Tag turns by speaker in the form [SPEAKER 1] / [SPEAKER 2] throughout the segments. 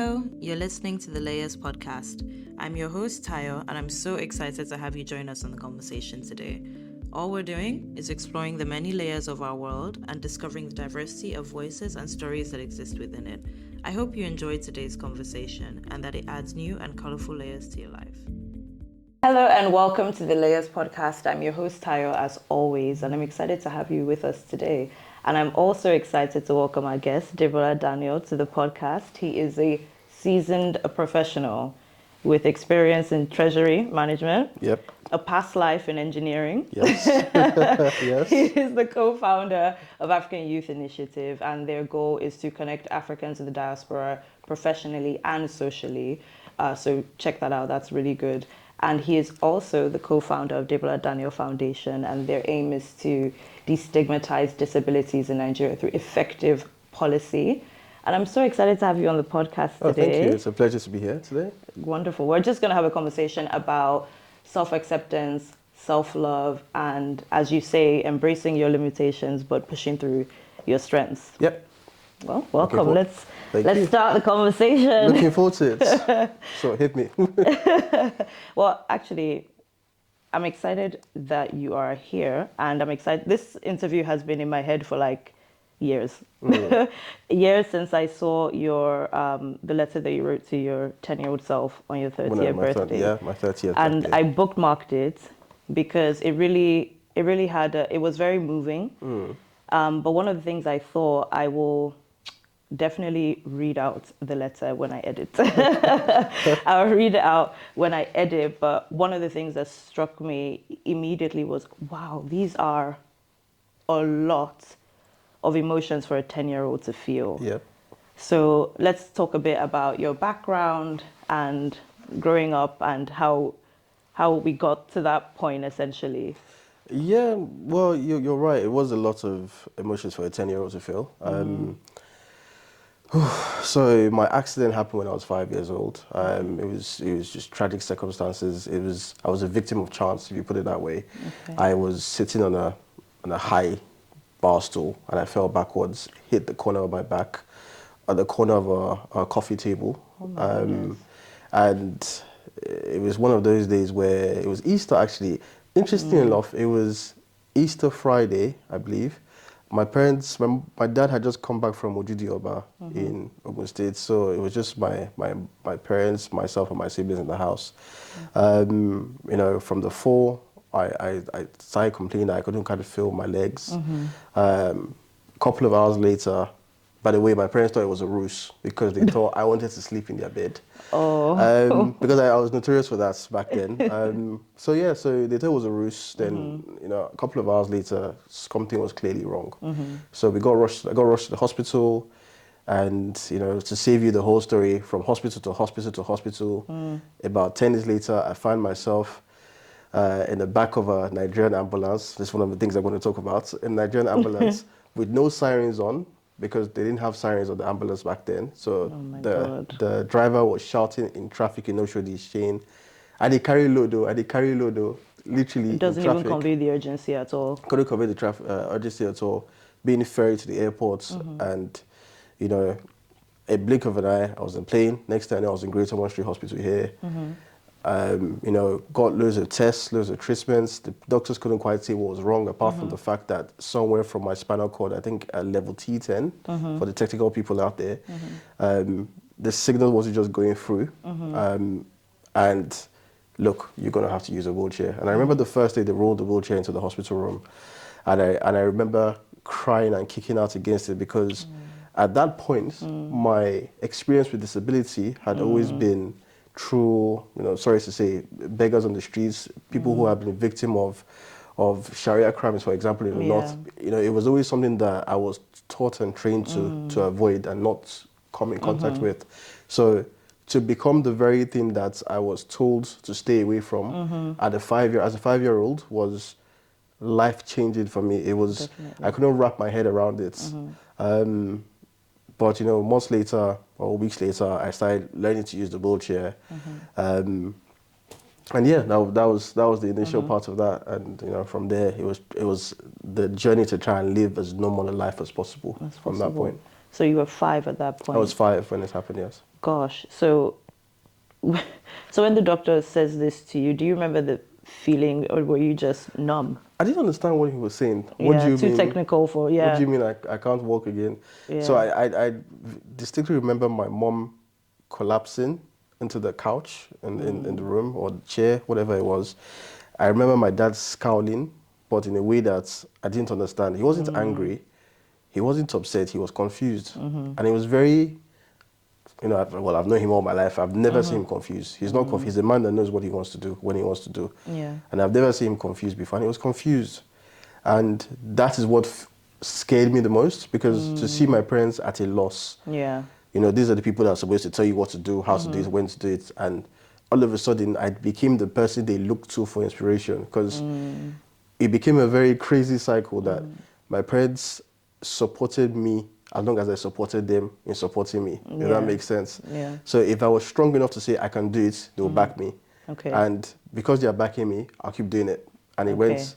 [SPEAKER 1] Hello, you're listening to the Layers podcast. I'm your host, Tayo, and I'm so excited to have you join us on the conversation today. All we're doing is exploring the many layers of our world and discovering the diversity of voices and stories that exist within it. I hope you enjoyed today's conversation and that it adds new and colorful layers to your life. Hello and welcome to the Layers podcast. I'm your host, Tayo, as always, and I'm excited to have you with us today. And I'm also excited to welcome our guest, Debola Daniel, to the podcast. He is a seasoned professional with experience in treasury management, a past life in engineering.
[SPEAKER 2] Yes. Yes.
[SPEAKER 1] He is the co-founder of African Youth Initiative, and their goal is to connect Africans to the diaspora professionally and socially. So check that out. That's really good. And he is also the co-founder of Debola Daniel Foundation, and their aim is to destigmatize disabilities in Nigeria through effective policy. And I'm so excited to have you on the podcast today.
[SPEAKER 2] Oh, thank you. It's a pleasure to be here today.
[SPEAKER 1] Wonderful. We're just going to have a conversation about self-acceptance, self-love, and, as you say, embracing your limitations but pushing through your strengths.
[SPEAKER 2] Yep.
[SPEAKER 1] Well, welcome. Let's
[SPEAKER 2] you.
[SPEAKER 1] start the conversation.
[SPEAKER 2] Looking forward to it. So hit me.
[SPEAKER 1] Well, actually, I'm excited that you are here, and I'm excited. This interview has been in my head for like years. Years since I saw your the letter that you wrote to your 10-year-old self on your 30th birthday.
[SPEAKER 2] My 30th
[SPEAKER 1] and
[SPEAKER 2] birthday.
[SPEAKER 1] I bookmarked it because it really had it was very moving. But one of the things I thought, I will definitely read out the letter when I edit. I'll read it out when I edit, but one of the things that struck me immediately was, wow, these are a lot of emotions for a 10-year-old to feel.
[SPEAKER 2] Yep.
[SPEAKER 1] So let's talk a bit about your background and growing up and how we got to that point, essentially.
[SPEAKER 2] Yeah, well, you're right. It was a lot of emotions for a 10-year-old to feel. So my accident happened when I was 5 years old. It was just tragic circumstances. I was a victim of chance, if you put it that way.
[SPEAKER 1] Okay.
[SPEAKER 2] I was sitting on a high bar stool and I fell backwards, hit the corner of my back at the corner of a coffee table.
[SPEAKER 1] Oh my goodness.
[SPEAKER 2] And it was one of those days where it was Easter, actually. Interesting enough, it was Easter Friday, I believe. My dad had just come back from Ojudioba in Ogun State, so it was just my parents, myself, and my siblings in the house. From the fall, I started complaining that I couldn't kind of feel my legs. A couple of hours later, by the way, my parents thought it was a ruse because they thought I wanted to sleep in their bed.
[SPEAKER 1] Oh.
[SPEAKER 2] Because I was notorious for that back then. So they thought it was a ruse. Then, a couple of hours later, something was clearly wrong. So I got rushed to the hospital, and to save you the whole story, from hospital to hospital to hospital. About 10 days later, I find myself in the back of a Nigerian ambulance. This is one of the things I'm going to talk about. In a Nigerian ambulance with no sirens on, because they didn't have sirens on the ambulance back then. So the driver was shouting in traffic in Oshodi chain. I did carry load though, literally
[SPEAKER 1] It doesn't
[SPEAKER 2] in traffic.
[SPEAKER 1] even convey the urgency at all.
[SPEAKER 2] Couldn't convey the urgency at all. Being ferried to the airport and, a blink of an eye, I was in plane. Next time I was in Greater Monastery Hospital here. Got loads of tests, loads of treatments. The doctors couldn't quite say what was wrong, apart from the fact that somewhere from my spinal cord, I think a level T10 for the technical people out there, the signal wasn't just going through. And look, you're going to have to use a wheelchair. And I remember the first day they rolled the wheelchair into the hospital room, and I remember crying and kicking out against it because at that point, my experience with disability had always been through, sorry to say, beggars on the streets, people who have been victim of Sharia crimes, for example, in the North. It was always something that I was taught and trained to avoid and not come in contact with. So to become the very thing that I was told to stay away from as a 5-year-old was life-changing for me. It was, I couldn't wrap my head around it. But months later or weeks later, I started learning to use the wheelchair, and yeah, that was the initial part of that. And from there, it was the journey to try and live as normal a life as possible from that point.
[SPEAKER 1] So you were 5 at that point?
[SPEAKER 2] I was 5 when it happened, yes.
[SPEAKER 1] Gosh. So, so when the doctor says this to you, do you remember the feeling, or were you just numb?
[SPEAKER 2] I didn't understand what he was saying. What do
[SPEAKER 1] Yeah,
[SPEAKER 2] you
[SPEAKER 1] too
[SPEAKER 2] mean?
[SPEAKER 1] technical for,
[SPEAKER 2] What do
[SPEAKER 1] yeah.
[SPEAKER 2] you mean I can't walk again? So
[SPEAKER 1] Yeah.
[SPEAKER 2] I distinctly remember my mom collapsing into the couch in the room or the chair, whatever it was. I remember my dad scowling, but in a way that I didn't understand. He wasn't angry. He wasn't upset. He was confused. And he was very, I've known him all my life. I've never seen him confused. He's not confused. He's a man that knows what he wants to do, when he wants to do.
[SPEAKER 1] Yeah.
[SPEAKER 2] And I've never seen him confused before. And he was confused. And that is what scared me the most, because to see my parents at a loss.
[SPEAKER 1] Yeah.
[SPEAKER 2] These are the people that are supposed to tell you what to do, how to do it, when to do it. And all of a sudden, I became the person they looked to for inspiration, because it became a very crazy cycle that my parents supported me as long as I supported them in supporting me. If that makes sense.
[SPEAKER 1] Yeah.
[SPEAKER 2] So if I was strong enough to say I can do it, they will back me.
[SPEAKER 1] Okay.
[SPEAKER 2] And because they are backing me, I'll keep doing it. And it went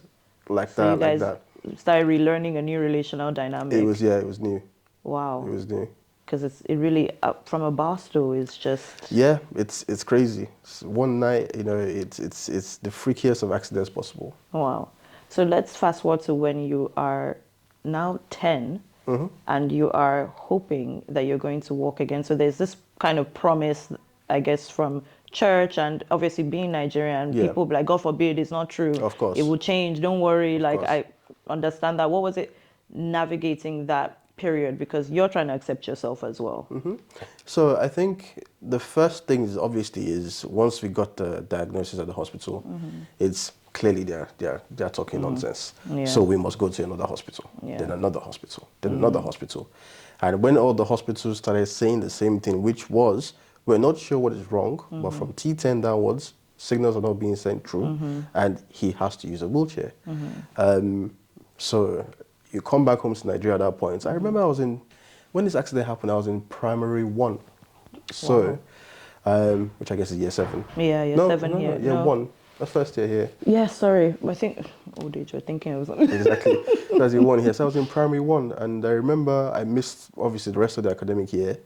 [SPEAKER 2] like
[SPEAKER 1] So
[SPEAKER 2] that,
[SPEAKER 1] you guys
[SPEAKER 2] like that.
[SPEAKER 1] started relearning a new relational dynamic.
[SPEAKER 2] It was new.
[SPEAKER 1] Wow.
[SPEAKER 2] It was new.
[SPEAKER 1] Because it really, from a bar stool, is just...
[SPEAKER 2] Yeah, it's crazy. One night, it's the freakiest of accidents possible.
[SPEAKER 1] Wow. So let's fast forward to when you are now 10 and you are hoping that you're going to walk again. So there's this kind of promise, I guess, from church, and obviously being Nigerian, people be like, God forbid, it's not true.
[SPEAKER 2] Of course.
[SPEAKER 1] It will change. Don't worry. Like,
[SPEAKER 2] course.
[SPEAKER 1] I understand that. What was it navigating that period? Because you're trying to accept yourself as well.
[SPEAKER 2] So I think the first thing is once we got the diagnosis at the hospital, it's clearly they're talking nonsense.
[SPEAKER 1] Yeah.
[SPEAKER 2] So we must go to another hospital,
[SPEAKER 1] Yeah.
[SPEAKER 2] then another hospital, then another hospital. And when all the hospitals started saying the same thing, which was, we're not sure what is wrong, but from T10 downwards, signals are not being sent through, and he has to use a wheelchair. So you come back home to Nigeria at that point. I remember when this accident happened, I was in primary 1. So, which I guess is year 7.
[SPEAKER 1] Yeah, year 7 here.
[SPEAKER 2] Year 1. That's first year here.
[SPEAKER 1] Yeah, sorry. I think, old age, we're thinking it was...
[SPEAKER 2] Exactly. That's year 1 here. So I was in primary 1, and I remember I missed, obviously, the rest of the academic year.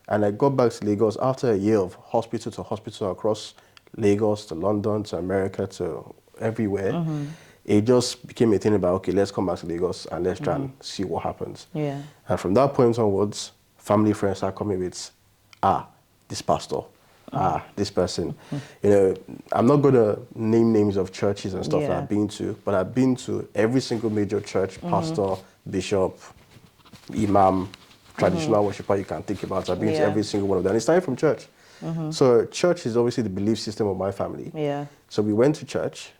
[SPEAKER 2] And I got back to Lagos after a year of hospital to hospital across Lagos to London to America to everywhere. It just became a thing about, okay, let's come back to Lagos and let's try and see what happens.
[SPEAKER 1] Yeah.
[SPEAKER 2] And from that point onwards, family, friends are coming with, this pastor, this person. I'm not going to name names of churches and stuff that I've been to, but I've been to every single major church, pastor, bishop, imam, traditional worshiper you can think about. I've been to every single one of them. It's starting from church. So church is obviously the belief system of my family.
[SPEAKER 1] Yeah.
[SPEAKER 2] So we went to church,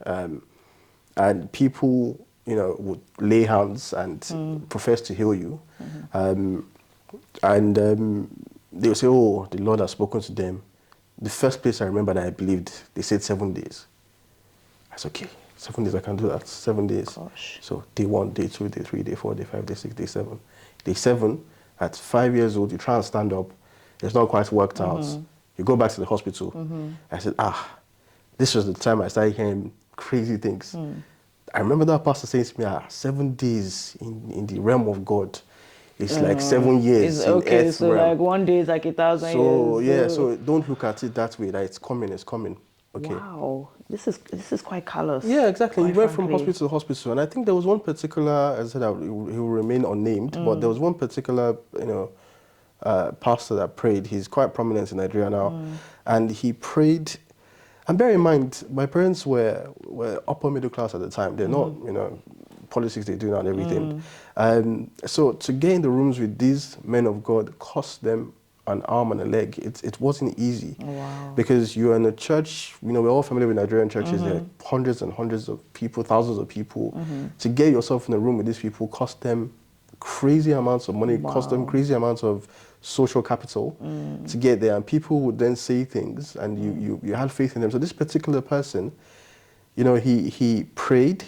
[SPEAKER 2] and people, would lay hands and profess to heal you. They would say, oh, the Lord has spoken to them. The first place I remember that I believed, they said 7 days. I said, okay, 7 days, I can do that, 7 days.
[SPEAKER 1] Gosh.
[SPEAKER 2] So day 1, day 2, day 3, day 4, day 5, day 6, day 7. Day 7, at 5 years old, you try and stand up. It's not quite worked out. You go back to the hospital. I said, this was the time I started hearing crazy things. I remember that pastor saying to me, 7 days in the realm of God. It's like 7 years in earth
[SPEAKER 1] so
[SPEAKER 2] realm.
[SPEAKER 1] like 1 day is like 1,000
[SPEAKER 2] So
[SPEAKER 1] years.
[SPEAKER 2] so don't look at it that way, that it's coming. Okay.
[SPEAKER 1] Wow, this is quite callous.
[SPEAKER 2] Yeah, exactly. He went from
[SPEAKER 1] frankly.
[SPEAKER 2] hospital to hospital, and I think there was one particular, as I said, he will remain unnamed, but there was one particular, pastor that prayed. He's quite prominent in Nigeria now, and he prayed. And bear in mind, my parents were upper middle class at the time. They're not, politics they do now and everything. So to get in the rooms with these men of God cost them an arm and a leg. It wasn't easy.
[SPEAKER 1] Wow.
[SPEAKER 2] Because you're in a church, we're all familiar with Nigerian churches. There are hundreds and hundreds of people, thousands of people. To get yourself in a room with these people cost them crazy amounts of money, cost them crazy amounts of social capital to get there. And people would then say things, and you had faith in them. So this particular person, he prayed,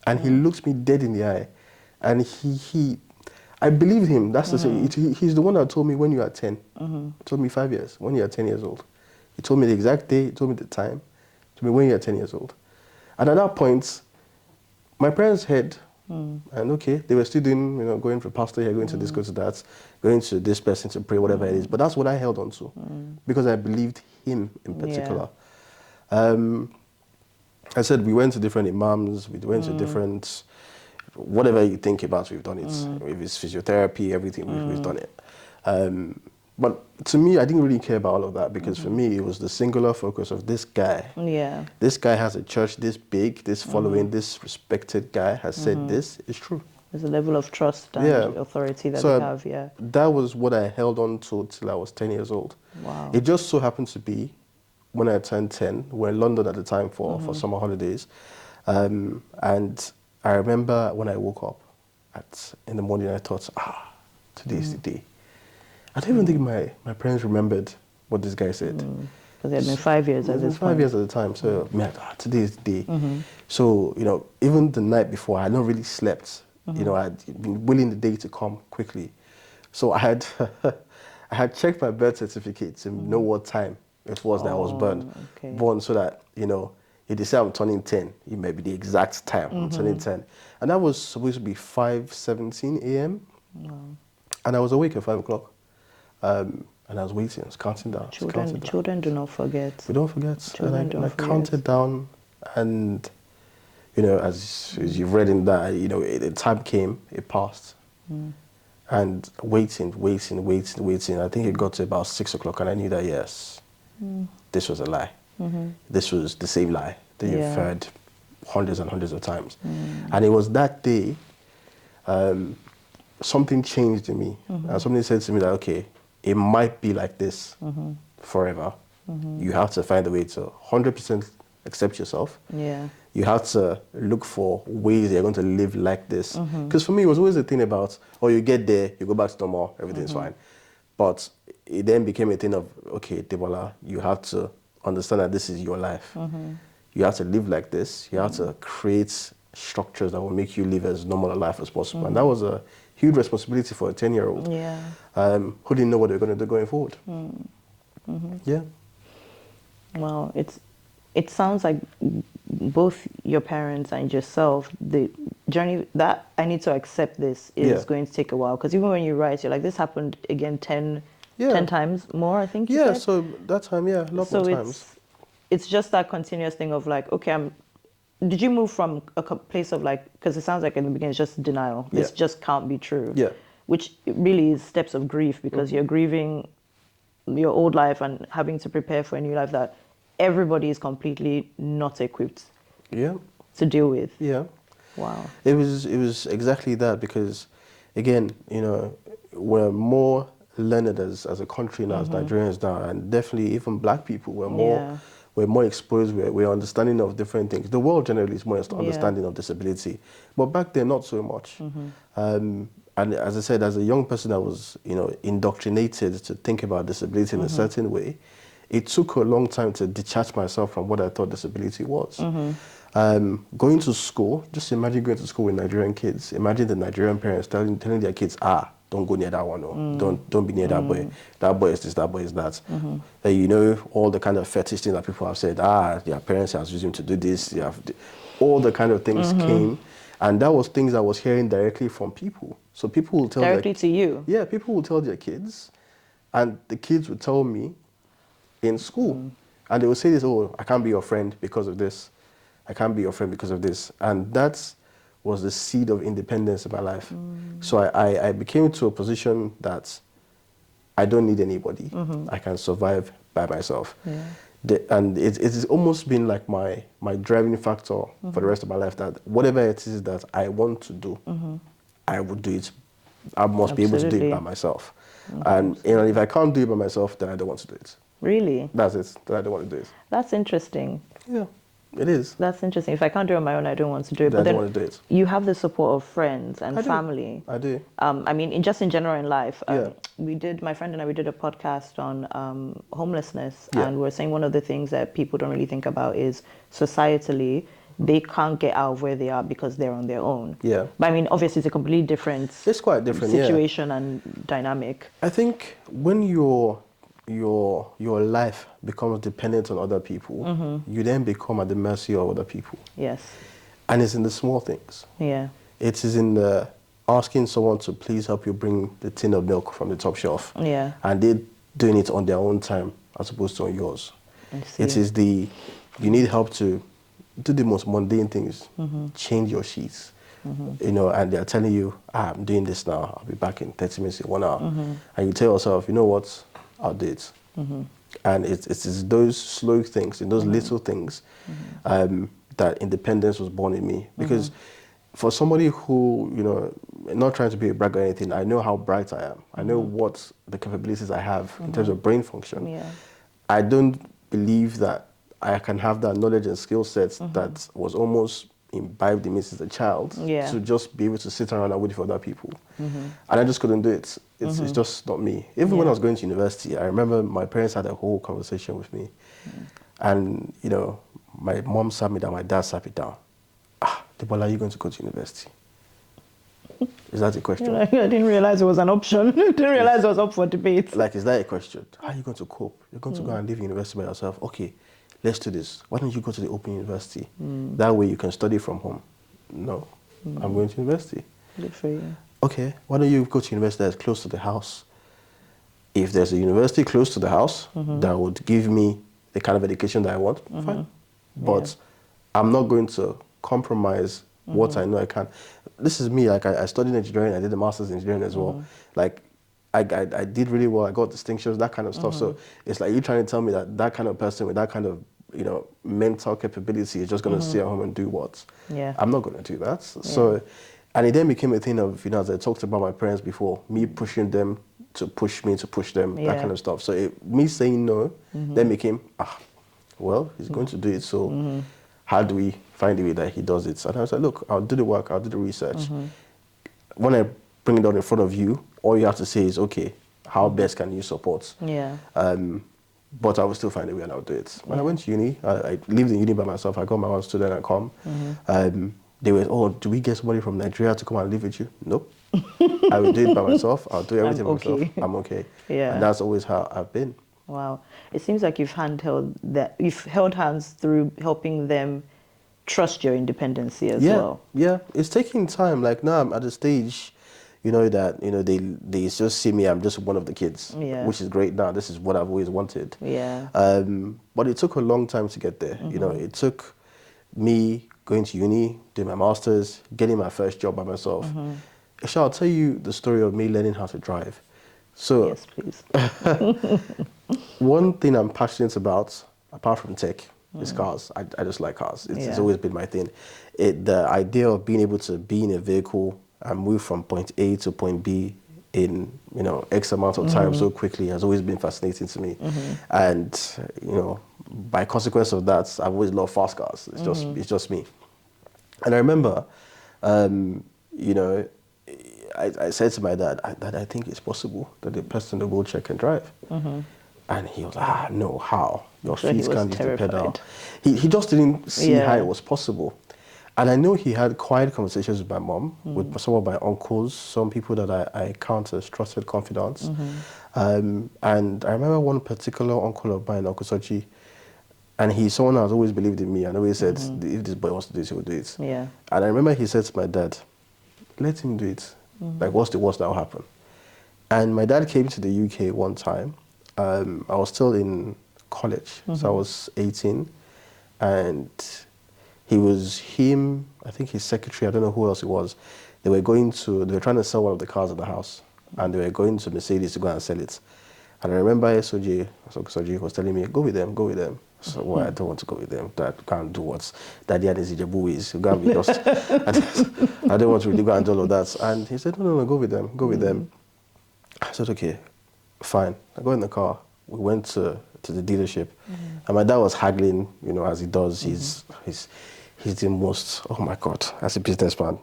[SPEAKER 2] and he looked me dead in the eye, and I believed him. That's the thing. He's the one that told me when you are 10. He told me 5 years, when you are 10 years old. He told me the exact day, he told me the time, he told me when you are 10 years old. And at that point, my parents heard And okay, they were still doing, going for pastor here, going to this, go to that, going to this person to pray, whatever it is. But that's what I held on to because I believed him in particular. I said we went to different imams, we went to different, whatever you think about, we've done it. If it's physiotherapy, everything, we've done it. But to me, I didn't really care about all of that because for me, it was the singular focus of this guy.
[SPEAKER 1] Yeah.
[SPEAKER 2] This guy has a church this big, this following, this respected guy has said this is true.
[SPEAKER 1] There's a level of trust and authority that they have, yeah.
[SPEAKER 2] That was what I held on to till I was 10 years old.
[SPEAKER 1] Wow.
[SPEAKER 2] It just so happened to be when I turned 10, we're in London at the time for summer holidays. And I remember when I woke up in the morning, I thought, today's the day. I don't even think my parents remembered what this guy said.
[SPEAKER 1] Because it had been 5 years at this point.
[SPEAKER 2] 5 years at the time. So, today is the day. So, even the night before, I had not really slept. I'd been willing the day to come quickly. So I had checked my birth certificate to know what time it was that I was born so that, if they say I'm turning 10, it may be the exact time I'm turning 10. And that was supposed to be 5:17 a.m. Wow. And I was awake at 5 o'clock. And I was waiting, I was counting down.
[SPEAKER 1] Children do not forget.
[SPEAKER 2] We don't forget.
[SPEAKER 1] Children don't forget.
[SPEAKER 2] I counted down and, as you've read in that, the time came, it passed. And waiting. I think it got to about 6 o'clock and I knew that, yes, this was a lie. This was the same lie that you've heard hundreds and hundreds of times. And it was that day, something changed in me. And somebody said to me that, okay, it might be like this forever. You have to find a way to 100% accept yourself. Yeah. You have to look for ways you're going to live like this. Because for me, it was always a thing about, you get there, you go back to normal, everything's fine. But it then became a thing of, okay, Debola, you have to understand that this is your life. You have to live like this. You have to create structures that will make you live as normal a life as possible. And that was a huge responsibility for a 10-year-old who didn't know what they were going to do going forward. Yeah.
[SPEAKER 1] Well, it sounds like both your parents and yourself, the journey that I need to accept this is going to take a while. Because even when you write, you're like, this happened again 10 times more, I think you said?
[SPEAKER 2] So that time, a lot more times.
[SPEAKER 1] It's just that continuous thing of like, okay, did you move from a place of like, because it sounds like in the beginning it's just denial. This just can't be true. Yeah. Which really is steps of grief because you're grieving your old life and having to prepare for a new life that everybody is completely not equipped to deal with. Yeah. Wow.
[SPEAKER 2] It was exactly that because, again, we're more learned as a country now, as Nigerians now, and definitely even black people, we're more exposed, we're understanding of different things. The world generally is more understanding of disability, but back then not so much. And as I said, as a young person, I was indoctrinated to think about disability in a certain way. It took a long time to detach myself from what I thought disability was. Going to school, just imagine going to school with Nigerian kids. Imagine the Nigerian parents telling their kids, don't go near that one, or don't be near that boy. That boy is this, that boy is that. All the kind of fetish things that people have said, their parents have used him to do this. All the kind of things came. And that was things I was hearing directly from people. So people will tell
[SPEAKER 1] directly to you?
[SPEAKER 2] Yeah, people will tell their kids. And the kids would tell me in school. And they would say this, I can't be your friend because of this. I can't be your friend because of this. And that was the seed of independence in my life. So I became to a position that I don't need anybody. I can survive by myself. Yeah. And it's almost been like my driving factor for the rest of my life, that whatever it is that I want to do, I would do it. I must be able to do it by myself. And if I can't do it by myself, then I don't want to do it.
[SPEAKER 1] Really?
[SPEAKER 2] That's it. Then I don't want to do it.
[SPEAKER 1] That's interesting.
[SPEAKER 2] Yeah. It is.
[SPEAKER 1] That's interesting. If I can't do it on my own, I don't want to do it.
[SPEAKER 2] But I don't want to do it.
[SPEAKER 1] You have the support of friends and family.
[SPEAKER 2] I do.
[SPEAKER 1] I mean, in general in life, my friend and I, we did a podcast on homelessness, and we were saying one of the things that people don't really think about is societally, they can't get out of where they are because they're on their own. Yeah. But I mean, obviously, it's a completely different.
[SPEAKER 2] It's quite different
[SPEAKER 1] situation and dynamic.
[SPEAKER 2] I think when your life becomes dependent on other people, you then become at the mercy of other people.
[SPEAKER 1] Yes.
[SPEAKER 2] And it's in the small things.
[SPEAKER 1] Yeah.
[SPEAKER 2] It is in the asking someone to please help you bring the tin of milk from the top shelf.
[SPEAKER 1] Yeah.
[SPEAKER 2] And they doing it on their own time as opposed to on yours.
[SPEAKER 1] I see.
[SPEAKER 2] It is the, you need help to do the most mundane things, change your sheets, you know, and they're telling you, I'm doing this now, I'll be back in 30 minutes, in 1 hour. And you tell yourself, you know what, I'll do it. And it's those slow things, in those little things, that independence was born in me. Because for somebody who, you know, not trying to be a brag or anything, I know how bright I am. I know what the capabilities I have in terms of brain function.
[SPEAKER 1] Yeah.
[SPEAKER 2] I don't believe that I can have that knowledge and skill sets that was almost imbibed in me since a child to just be able to sit around and wait for other people. And I just couldn't do it. It's just not me. Even when I was going to university, I remember my parents had a whole conversation with me. And, you know, my mom sat me down, my dad sat me down. Debola, are you going to go to university? Is that a question?
[SPEAKER 1] I didn't realize it was an option. Didn't realize it was up for debate.
[SPEAKER 2] Like, is that a question? How are you going to cope? You're going to go and live in university by yourself. Okay, let's do this. Why don't you go to the open university? That way you can study from home. No, I'm going to university.
[SPEAKER 1] Good for you.
[SPEAKER 2] Okay, why don't you go to university that's close to the house? If there's a university close to the house that would give me the kind of education that I want, fine. But I'm not going to compromise what I know I can. This is me, like I studied engineering, I did a master's in engineering as well. Like I did really well, I got distinctions, that kind of stuff. So it's like you trying to tell me that that kind of person with that kind of, you know, mental capability is just going to stay at home and do what?
[SPEAKER 1] Yeah.
[SPEAKER 2] I'm not going to do that. So, and it then became a thing of, you know, as I talked about my parents before, me pushing them to push me to push them, that kind of stuff. So me saying no then became, well, he's going to do it, so how do we find a way that he does it? And I was like, look, I'll do the work, I'll do the research. When I bring it out in front of you, all you have to say is, okay, how best can you support?
[SPEAKER 1] Yeah.
[SPEAKER 2] But I will still find a way and I'll do it. When I went to uni, I lived in uni by myself. I got my own student and come. They were, oh, do we get somebody from Nigeria to come and live with you? Nope. I will do it by myself. I'll do everything by myself. I'm okay.
[SPEAKER 1] Yeah.
[SPEAKER 2] And that's always how I've been.
[SPEAKER 1] Wow. It seems like you've held hands through helping them trust your independency as well.
[SPEAKER 2] Yeah, it's taking time. Like now I'm at a stage, you know, that, you know, they just see me, I'm just one of the kids, which is great now. This is what I've always wanted.
[SPEAKER 1] Yeah.
[SPEAKER 2] But it took a long time to get there. You know, it took me going to uni, doing my master's, getting my first job by myself. I'll tell you the story of me learning how to drive. So,
[SPEAKER 1] yes, please.
[SPEAKER 2] One thing I'm passionate about, apart from tech, is cars. I just like cars. It's always been my thing. The idea of being able to be in a vehicle and move from point A to point B in, you know, X amount of time so quickly has always been fascinating to me. And, you know, by consequence of that, I've always loved fast cars. It's just me. And I remember, you know, I said to my dad, I think it's possible that the person in the wheelchair can drive. And he was like, no, how? Your feet can't use the pedal. He just didn't see how it was possible. And I know he had quiet conversations with my mom, with some of my uncles, some people that I count as trusted confidants. And I remember one particular uncle of mine, Uncle Sochi, and he's someone who has always believed in me and always said, if this boy wants to do it, he will do it.
[SPEAKER 1] Yeah.
[SPEAKER 2] And I remember he said to my dad, let him do it. Like, what's the worst that will happen? And my dad came to the UK one time. I was still in college, so I was 18. And I think his secretary, I don't know who else it was. They were trying to sell one of the cars at the house. And they were going to Mercedes to go and sell it. And I remember SOJ was telling me, go with them, go with them. So, well, I don't want to go with them. That can't do what Daddy and his Ijebu is. You can't be lost. I don't want to really go and do all of that. And he said, no, go with them, go with them. I said, okay, fine. I got in the car. We went to the dealership. And my dad was haggling, you know, as he does. He's the most, oh my God, as a businessman,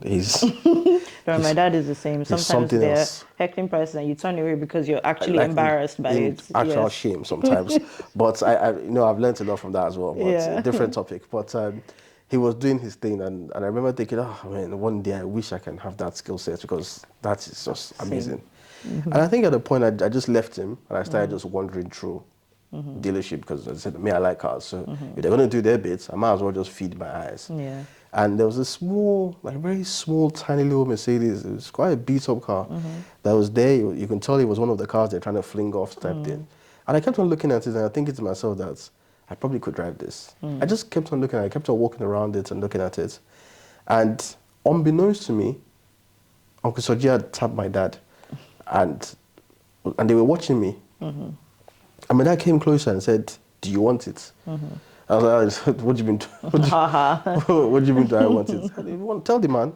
[SPEAKER 1] my dad is the same. Sometimes they're heckling prices and you turn away because you're actually embarrassed by it.
[SPEAKER 2] Actual shame sometimes. But I you know, I've learned a lot from that as well. But a different topic. But he was doing his thing, and I remember thinking, oh man, one day I wish I can have that skill set because that is just amazing. And I think at a point I just left him and I started just wandering through dealership because as I said, I like cars. So if they're going to do their bits, I might as well just feed my eyes.
[SPEAKER 1] Yeah.
[SPEAKER 2] And there was a small, like very small, tiny little Mercedes. It was quite a beat-up car that was there. You can tell it was one of the cars they're trying to fling off type thing. And I kept on looking at it and I thinking to myself that I probably could drive this. I just kept on looking at it. I kept on walking around it and looking at it. And unbeknownst to me, Uncle Soji had tapped my dad and they were watching me. And my dad came closer and said, "Do you want it?" I was like, "What do you mean? What do you mean? Do I want it?" If you want, tell the man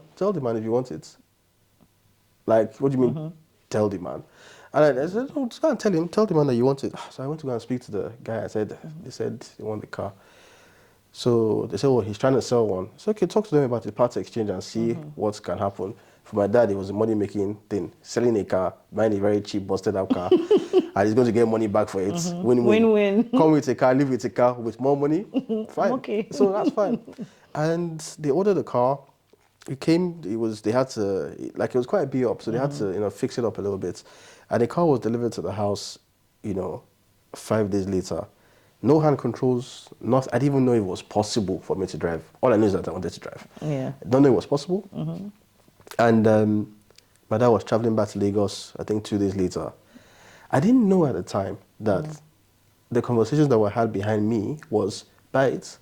[SPEAKER 2] if you want it. Like, what do you mean? Tell the man. And I said, "Oh, just go and tell the man that you want it." So I went to go and speak to the guy. They said they want the car. So they said, "Oh, he's trying to sell one." So okay, talk to them about the parts exchange and see what can happen. For my dad, it was a money-making thing. Selling a car, buying a very cheap, busted-up car, and he's going to get money back for it. Win-win.
[SPEAKER 1] Win-win.
[SPEAKER 2] Come with a car, live with a car with more money. Fine.
[SPEAKER 1] Okay.
[SPEAKER 2] So that's fine. And they ordered a car. It came. They had to, like, it was quite a beat up, so they had to, fix it up a little bit. And the car was delivered to the house, 5 days later. No hand controls. I didn't even know it was possible for me to drive. All I knew is that I wanted to drive.
[SPEAKER 1] Yeah.
[SPEAKER 2] I don't know it was possible. And my dad was traveling back to Lagos, I think 2 days later. I didn't know at the time that the conversations that were had behind me was, buy it.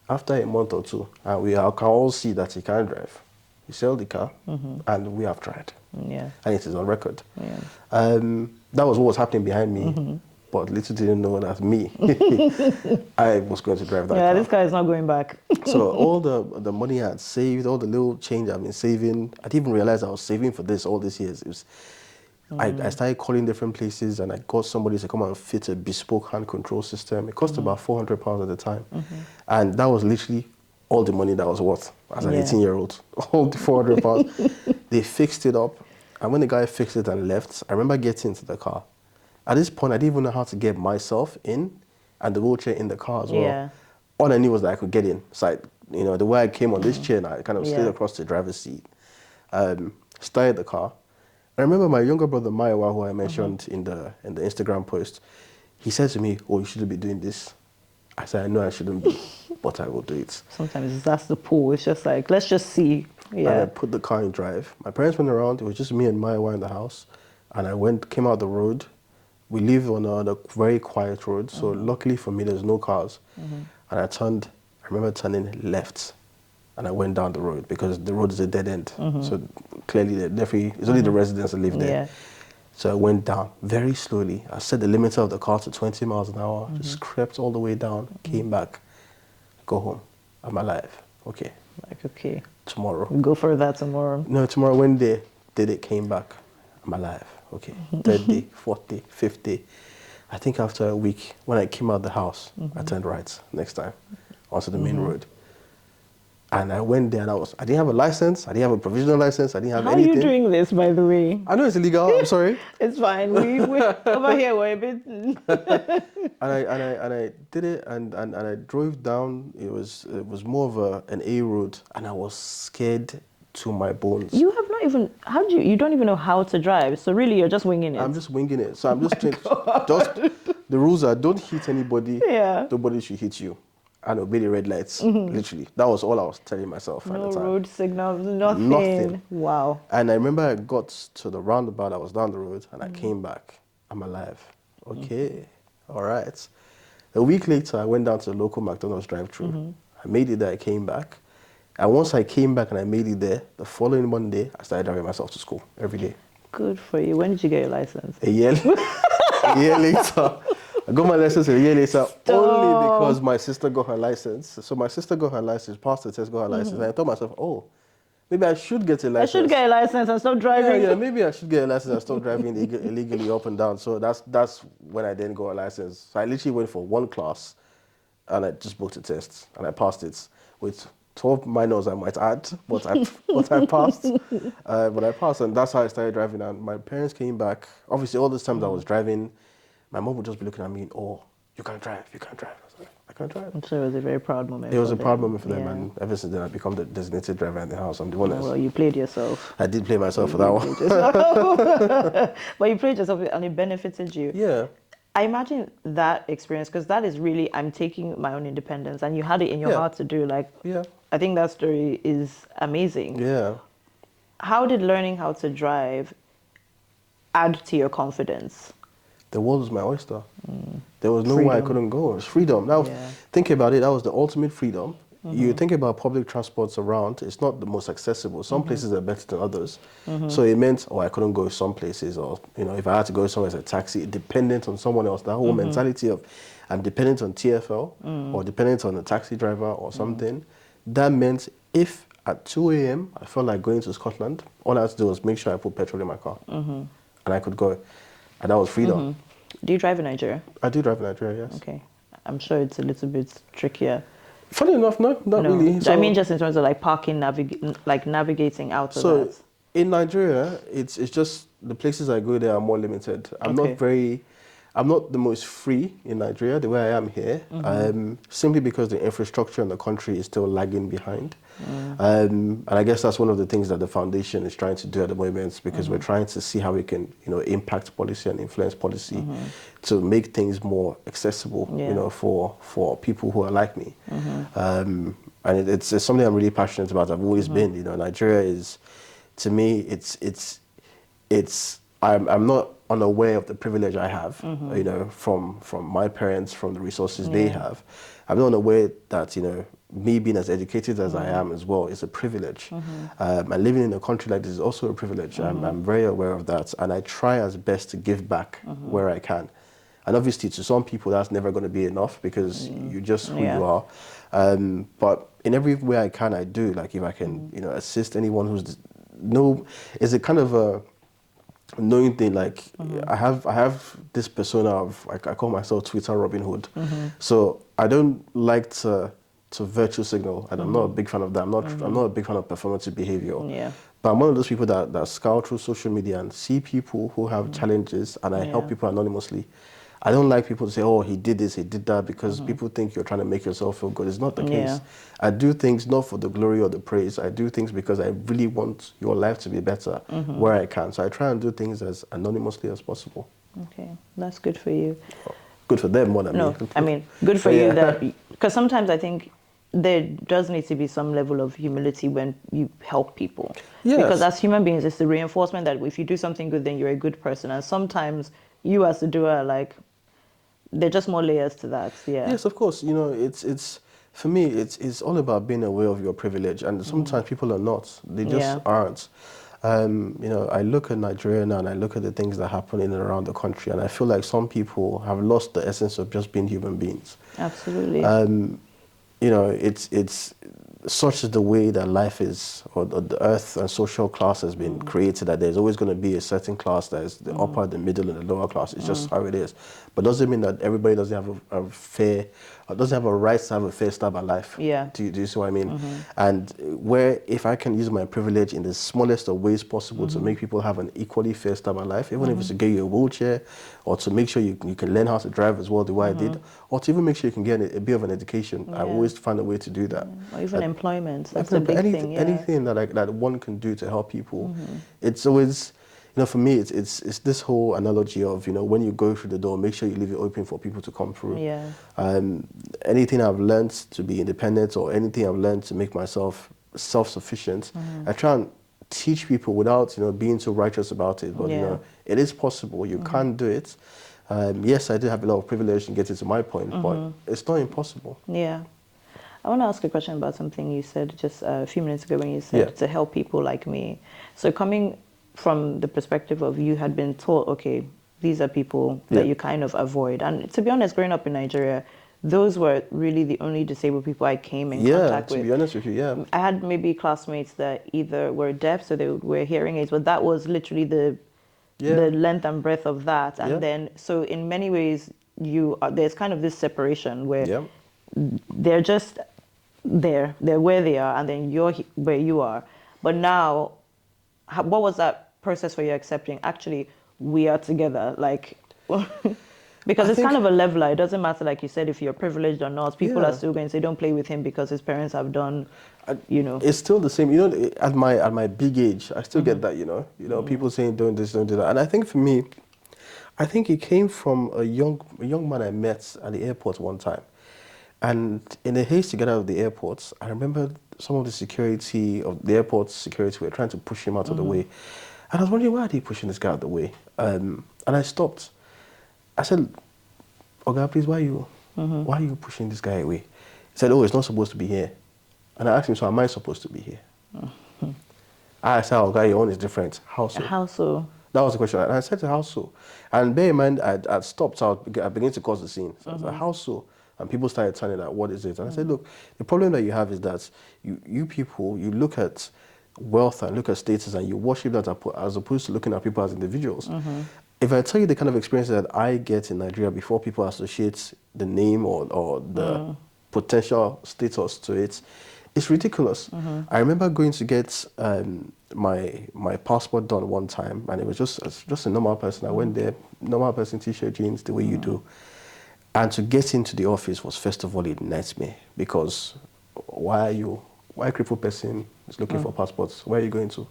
[SPEAKER 2] After a month or two, and we can all see that he can drive. We sell the car, and we have tried.
[SPEAKER 1] Yeah.
[SPEAKER 2] And it is on record.
[SPEAKER 1] Yeah.
[SPEAKER 2] That was what was happening behind me. But little didn't know that me, I was going to drive that car.
[SPEAKER 1] Yeah, this car is not going back.
[SPEAKER 2] So all the money I had saved, all the little change I've been saving, I didn't even realize I was saving for this all these years. It was, I started calling different places and I got somebody to come and fit a bespoke hand control system. It cost about £400 at the time. And that was literally all the money that was worth as an 18-year-old. All the £400. They fixed it up. And when the guy fixed it and left, I remember getting into the car. At this point, I didn't even know how to get myself in and the wheelchair in the car as well.
[SPEAKER 1] Yeah.
[SPEAKER 2] All I knew was that I could get in. So, the way I came on this chair, and I kind of slid across the driver's seat, started the car. I remember my younger brother, Maiwa, who I mentioned in the Instagram post, he said to me, "Oh, you shouldn't be doing this." I said, "I know I shouldn't be, but I will do it."
[SPEAKER 1] Sometimes that's the pull. It's just like, let's just see. Yeah.
[SPEAKER 2] And I put the car in drive. My parents went around. It was just me and Maiwa in the house. And I came out the road. We live on a very quiet road, so luckily for me, there's no cars. And I remember turning left, and I went down the road because the road is a dead end. So clearly, it's only the residents that live there. Yeah. So I went down very slowly. I set the limiter of the car to 20 miles an hour, just crept all the way down, came back, go home. I'm alive. Okay.
[SPEAKER 1] Like, okay.
[SPEAKER 2] Tomorrow.
[SPEAKER 1] Go for that tomorrow.
[SPEAKER 2] No, tomorrow, when they did it, came back. I'm alive. Okay, third day, fourth day, fifth day. I think after a week, when I came out of the house, I turned right next time onto the main road. And I went there and I didn't have a license, I didn't have a provisional license, I didn't have anything.
[SPEAKER 1] How are you doing this, by the way?
[SPEAKER 2] I know it's illegal, I'm sorry.
[SPEAKER 1] It's fine, we over here we're a bit...
[SPEAKER 2] and I did it and I drove down. It was more of an A road and I was scared to my bones.
[SPEAKER 1] You have not even, you don't even know how to drive, so really you're just winging it.
[SPEAKER 2] I'm just winging it. So I'm just the rules are don't hit anybody, nobody should hit you, and obey the red lights, literally. That was all I was telling myself at the time.
[SPEAKER 1] No road signals, nothing. Wow.
[SPEAKER 2] And I remember I got to the roundabout, I was down the road, and I came back. I'm alive. Okay, all right. A week later, I went down to the local McDonald's drive-thru. I made it there, I came back. And once I came back and I made it there, the following Monday, I started driving myself to school every day.
[SPEAKER 1] Good for you. When did you get your license?
[SPEAKER 2] A year later. I got my license a year later only because my sister got her license. So my sister got her license, passed the test, got her license. And I thought myself, oh, maybe I should get a license.
[SPEAKER 1] I should get a license and stop driving.
[SPEAKER 2] Yeah, maybe I should get a license and stop driving illegally up and down. So that's when I then got a license. So I literally went for one class and I just booked a test and I passed it with 12 minors, I might add, but I passed. But I passed, and that's how I started driving. And my parents came back. Obviously, all this time that I was driving, my mom would just be looking at me, "Oh, you can't drive, you can't drive." I was like, "I can't drive."
[SPEAKER 1] I'm sure it was a very proud moment.
[SPEAKER 2] It was a proud moment for them, and ever since then, I've become the designated driver in the house. I'm the one.
[SPEAKER 1] Well, you played yourself.
[SPEAKER 2] I did play myself for that one.
[SPEAKER 1] But you played yourself, and it benefited you.
[SPEAKER 2] Yeah.
[SPEAKER 1] I imagine that experience, because that is really, I'm taking my own independence, and you had it in your
[SPEAKER 2] Yeah,
[SPEAKER 1] heart to do. Like,
[SPEAKER 2] yeah,
[SPEAKER 1] I think that story is amazing.
[SPEAKER 2] yeah.
[SPEAKER 1] How did learning how to drive add to your confidence?
[SPEAKER 2] The world was my oyster. There was nowhere I
[SPEAKER 1] Freedom.
[SPEAKER 2] couldn't go. It was freedom. Now,
[SPEAKER 1] Yeah.
[SPEAKER 2] think about it. That was the ultimate freedom. You think about public transports around, it's not the most accessible. Some places are better than others. So it meant, oh, I couldn't go some places, or, if I had to go somewhere as a taxi, dependent on someone else. That whole mentality of I'm dependent on TFL or dependent on a taxi driver or something. That meant if at 2 a.m. I felt like going to Scotland, all I had to do was make sure I put petrol in my car. And I could go. And that was freedom.
[SPEAKER 1] Do you drive in Nigeria?
[SPEAKER 2] I do drive in Nigeria, yes.
[SPEAKER 1] Okay. I'm sure it's a little bit trickier.
[SPEAKER 2] Funny enough, no, not
[SPEAKER 1] No,
[SPEAKER 2] really.
[SPEAKER 1] I mean just in terms of like parking, navigating out of
[SPEAKER 2] So
[SPEAKER 1] that.
[SPEAKER 2] in Nigeria, it's just the places I go there are more limited.
[SPEAKER 1] Okay.
[SPEAKER 2] I'm not the most free in Nigeria the way I am here, simply because the infrastructure in the country is still lagging behind. And I guess that's one of the things that the foundation is trying to do at the moment, because we're trying to see how we can, impact policy and influence policy to make things more accessible,
[SPEAKER 1] Yeah.
[SPEAKER 2] for people who are like me. And it's something I'm really passionate about. I've always been, Nigeria is, to me, I'm not unaware of the privilege I have, from my parents, from the resources they have. I'm not unaware that, me being as educated as I am as well is a privilege. And living in a country like this is also a privilege. I'm very aware of that, and I try as best to give back where I can. And obviously to some people that's never going to be enough, because you're just who you are. But in every way I can, I do. Like if I can, assist anyone who's it's a kind of a knowing thing. Like I have this persona of, like, I call myself Twitter Robin Hood. So I don't like to virtue signal, and I'm not a big fan of that. I'm not a big fan of performative behavior.
[SPEAKER 1] Yeah.
[SPEAKER 2] But I'm one of those people that scour through social media and see people who have challenges, and I help people anonymously. I don't like people to say, oh, he did this, he did that, because people think you're trying to make yourself feel good. It's not the case. I do things not for the glory or the praise. I do things because I really want your life to be better where I can. So I try and do things as anonymously as possible.
[SPEAKER 1] Okay, that's good for you.
[SPEAKER 2] Good for them more than me.
[SPEAKER 1] No, I mean, good for you that, because sometimes I think there does need to be some level of humility when you help people.
[SPEAKER 2] Yes.
[SPEAKER 1] Because as human beings, it's the reinforcement that if you do something good, then you're a good person. And sometimes you as the doer, like, there are just more layers to that. Yeah.
[SPEAKER 2] Yes, of course. It's for me, it's all about being aware of your privilege, and sometimes people are not. They just aren't. I look at Nigeria now, and I look at the things that happen in and around the country, and I feel like some people have lost the essence of just being human beings.
[SPEAKER 1] Absolutely.
[SPEAKER 2] It's such is the way that life is, or the earth and social class has been created, that there's always going to be a certain class that is the upper, the middle, and the lower class. It's just how it is. But doesn't mean that everybody doesn't have a fair, or doesn't have a right to have a fair stab at life.
[SPEAKER 1] Yeah.
[SPEAKER 2] Do you see what I mean? And where, if I can use my privilege in the smallest of ways possible to make people have an equally fair stab at life, even if it's to get you a wheelchair, or to make sure you can learn how to drive as well, the way I did, or to even make sure you can get a bit of an education. I always find a way to do that.
[SPEAKER 1] Or even employment. That's a big thing. Yeah.
[SPEAKER 2] Anything that one can do to help people. It's always, for me, it's this whole analogy of, when you go through the door, make sure you leave it open for people to come through.
[SPEAKER 1] Yeah.
[SPEAKER 2] Anything I've learned to be independent, or anything I've learned to make myself self-sufficient, I try and teach people without, being so righteous about it. But, it is possible. You can do it. Yes, I do have a lot of privilege in getting to my point, but it's not impossible.
[SPEAKER 1] Yeah. I want to ask a question about something you said just a few minutes ago when you said to help people like me. So coming from the perspective of, you had been taught, okay, these are people that you kind of avoid. And to be honest, growing up in Nigeria, those were really the only disabled people I came in contact with.
[SPEAKER 2] To be honest with you,
[SPEAKER 1] I had maybe classmates that either were deaf, so they would wear hearing aids, but that was literally the length and breadth of that. And then, so in many ways, there's kind of this separation where they're just there, they're where they are, and then you're where you are. But now, what was that process for you accepting, actually, we are together? Like, because it's kind of a leveler. It doesn't matter, like you said, if you're privileged or not. People are still going to say, don't play with him because his parents have done,
[SPEAKER 2] It's still the same. At my big age, I still get that, people saying, don't this, don't do that. And I think for me, I think it came from a young man I met at the airport one time. And in a haste to get out of the airport, I remember some of the security of the airport security were trying to push him out of the way. And I was wondering, why are they pushing this guy out of the way? And I stopped. I said, "Oga, please, why are you pushing this guy away?" He said, "Oh, it's not supposed to be here." And I asked him, "So am I supposed to be here?" I said, "Oga, your own is different. How so?"
[SPEAKER 1] How so?
[SPEAKER 2] That was the question. And I said to, "How so?" And bear in mind, I'd stopped, so I began to cause the scene. So I was like, "How so?" And people started turning at, "What is it?" And I said, "Look, the problem that you have is that you people, you look at wealth and look at status and you worship that as opposed to looking at people as individuals." If I tell you the kind of experience that I get in Nigeria before people associate the name or the potential status to it, it's ridiculous. I remember going to get my passport done one time, and it was just a normal person. I went there, normal person, t-shirt, jeans, the way you do. And to get into the office was first of all a nightmare, because why a crippled person is looking for passports? Where are you going to?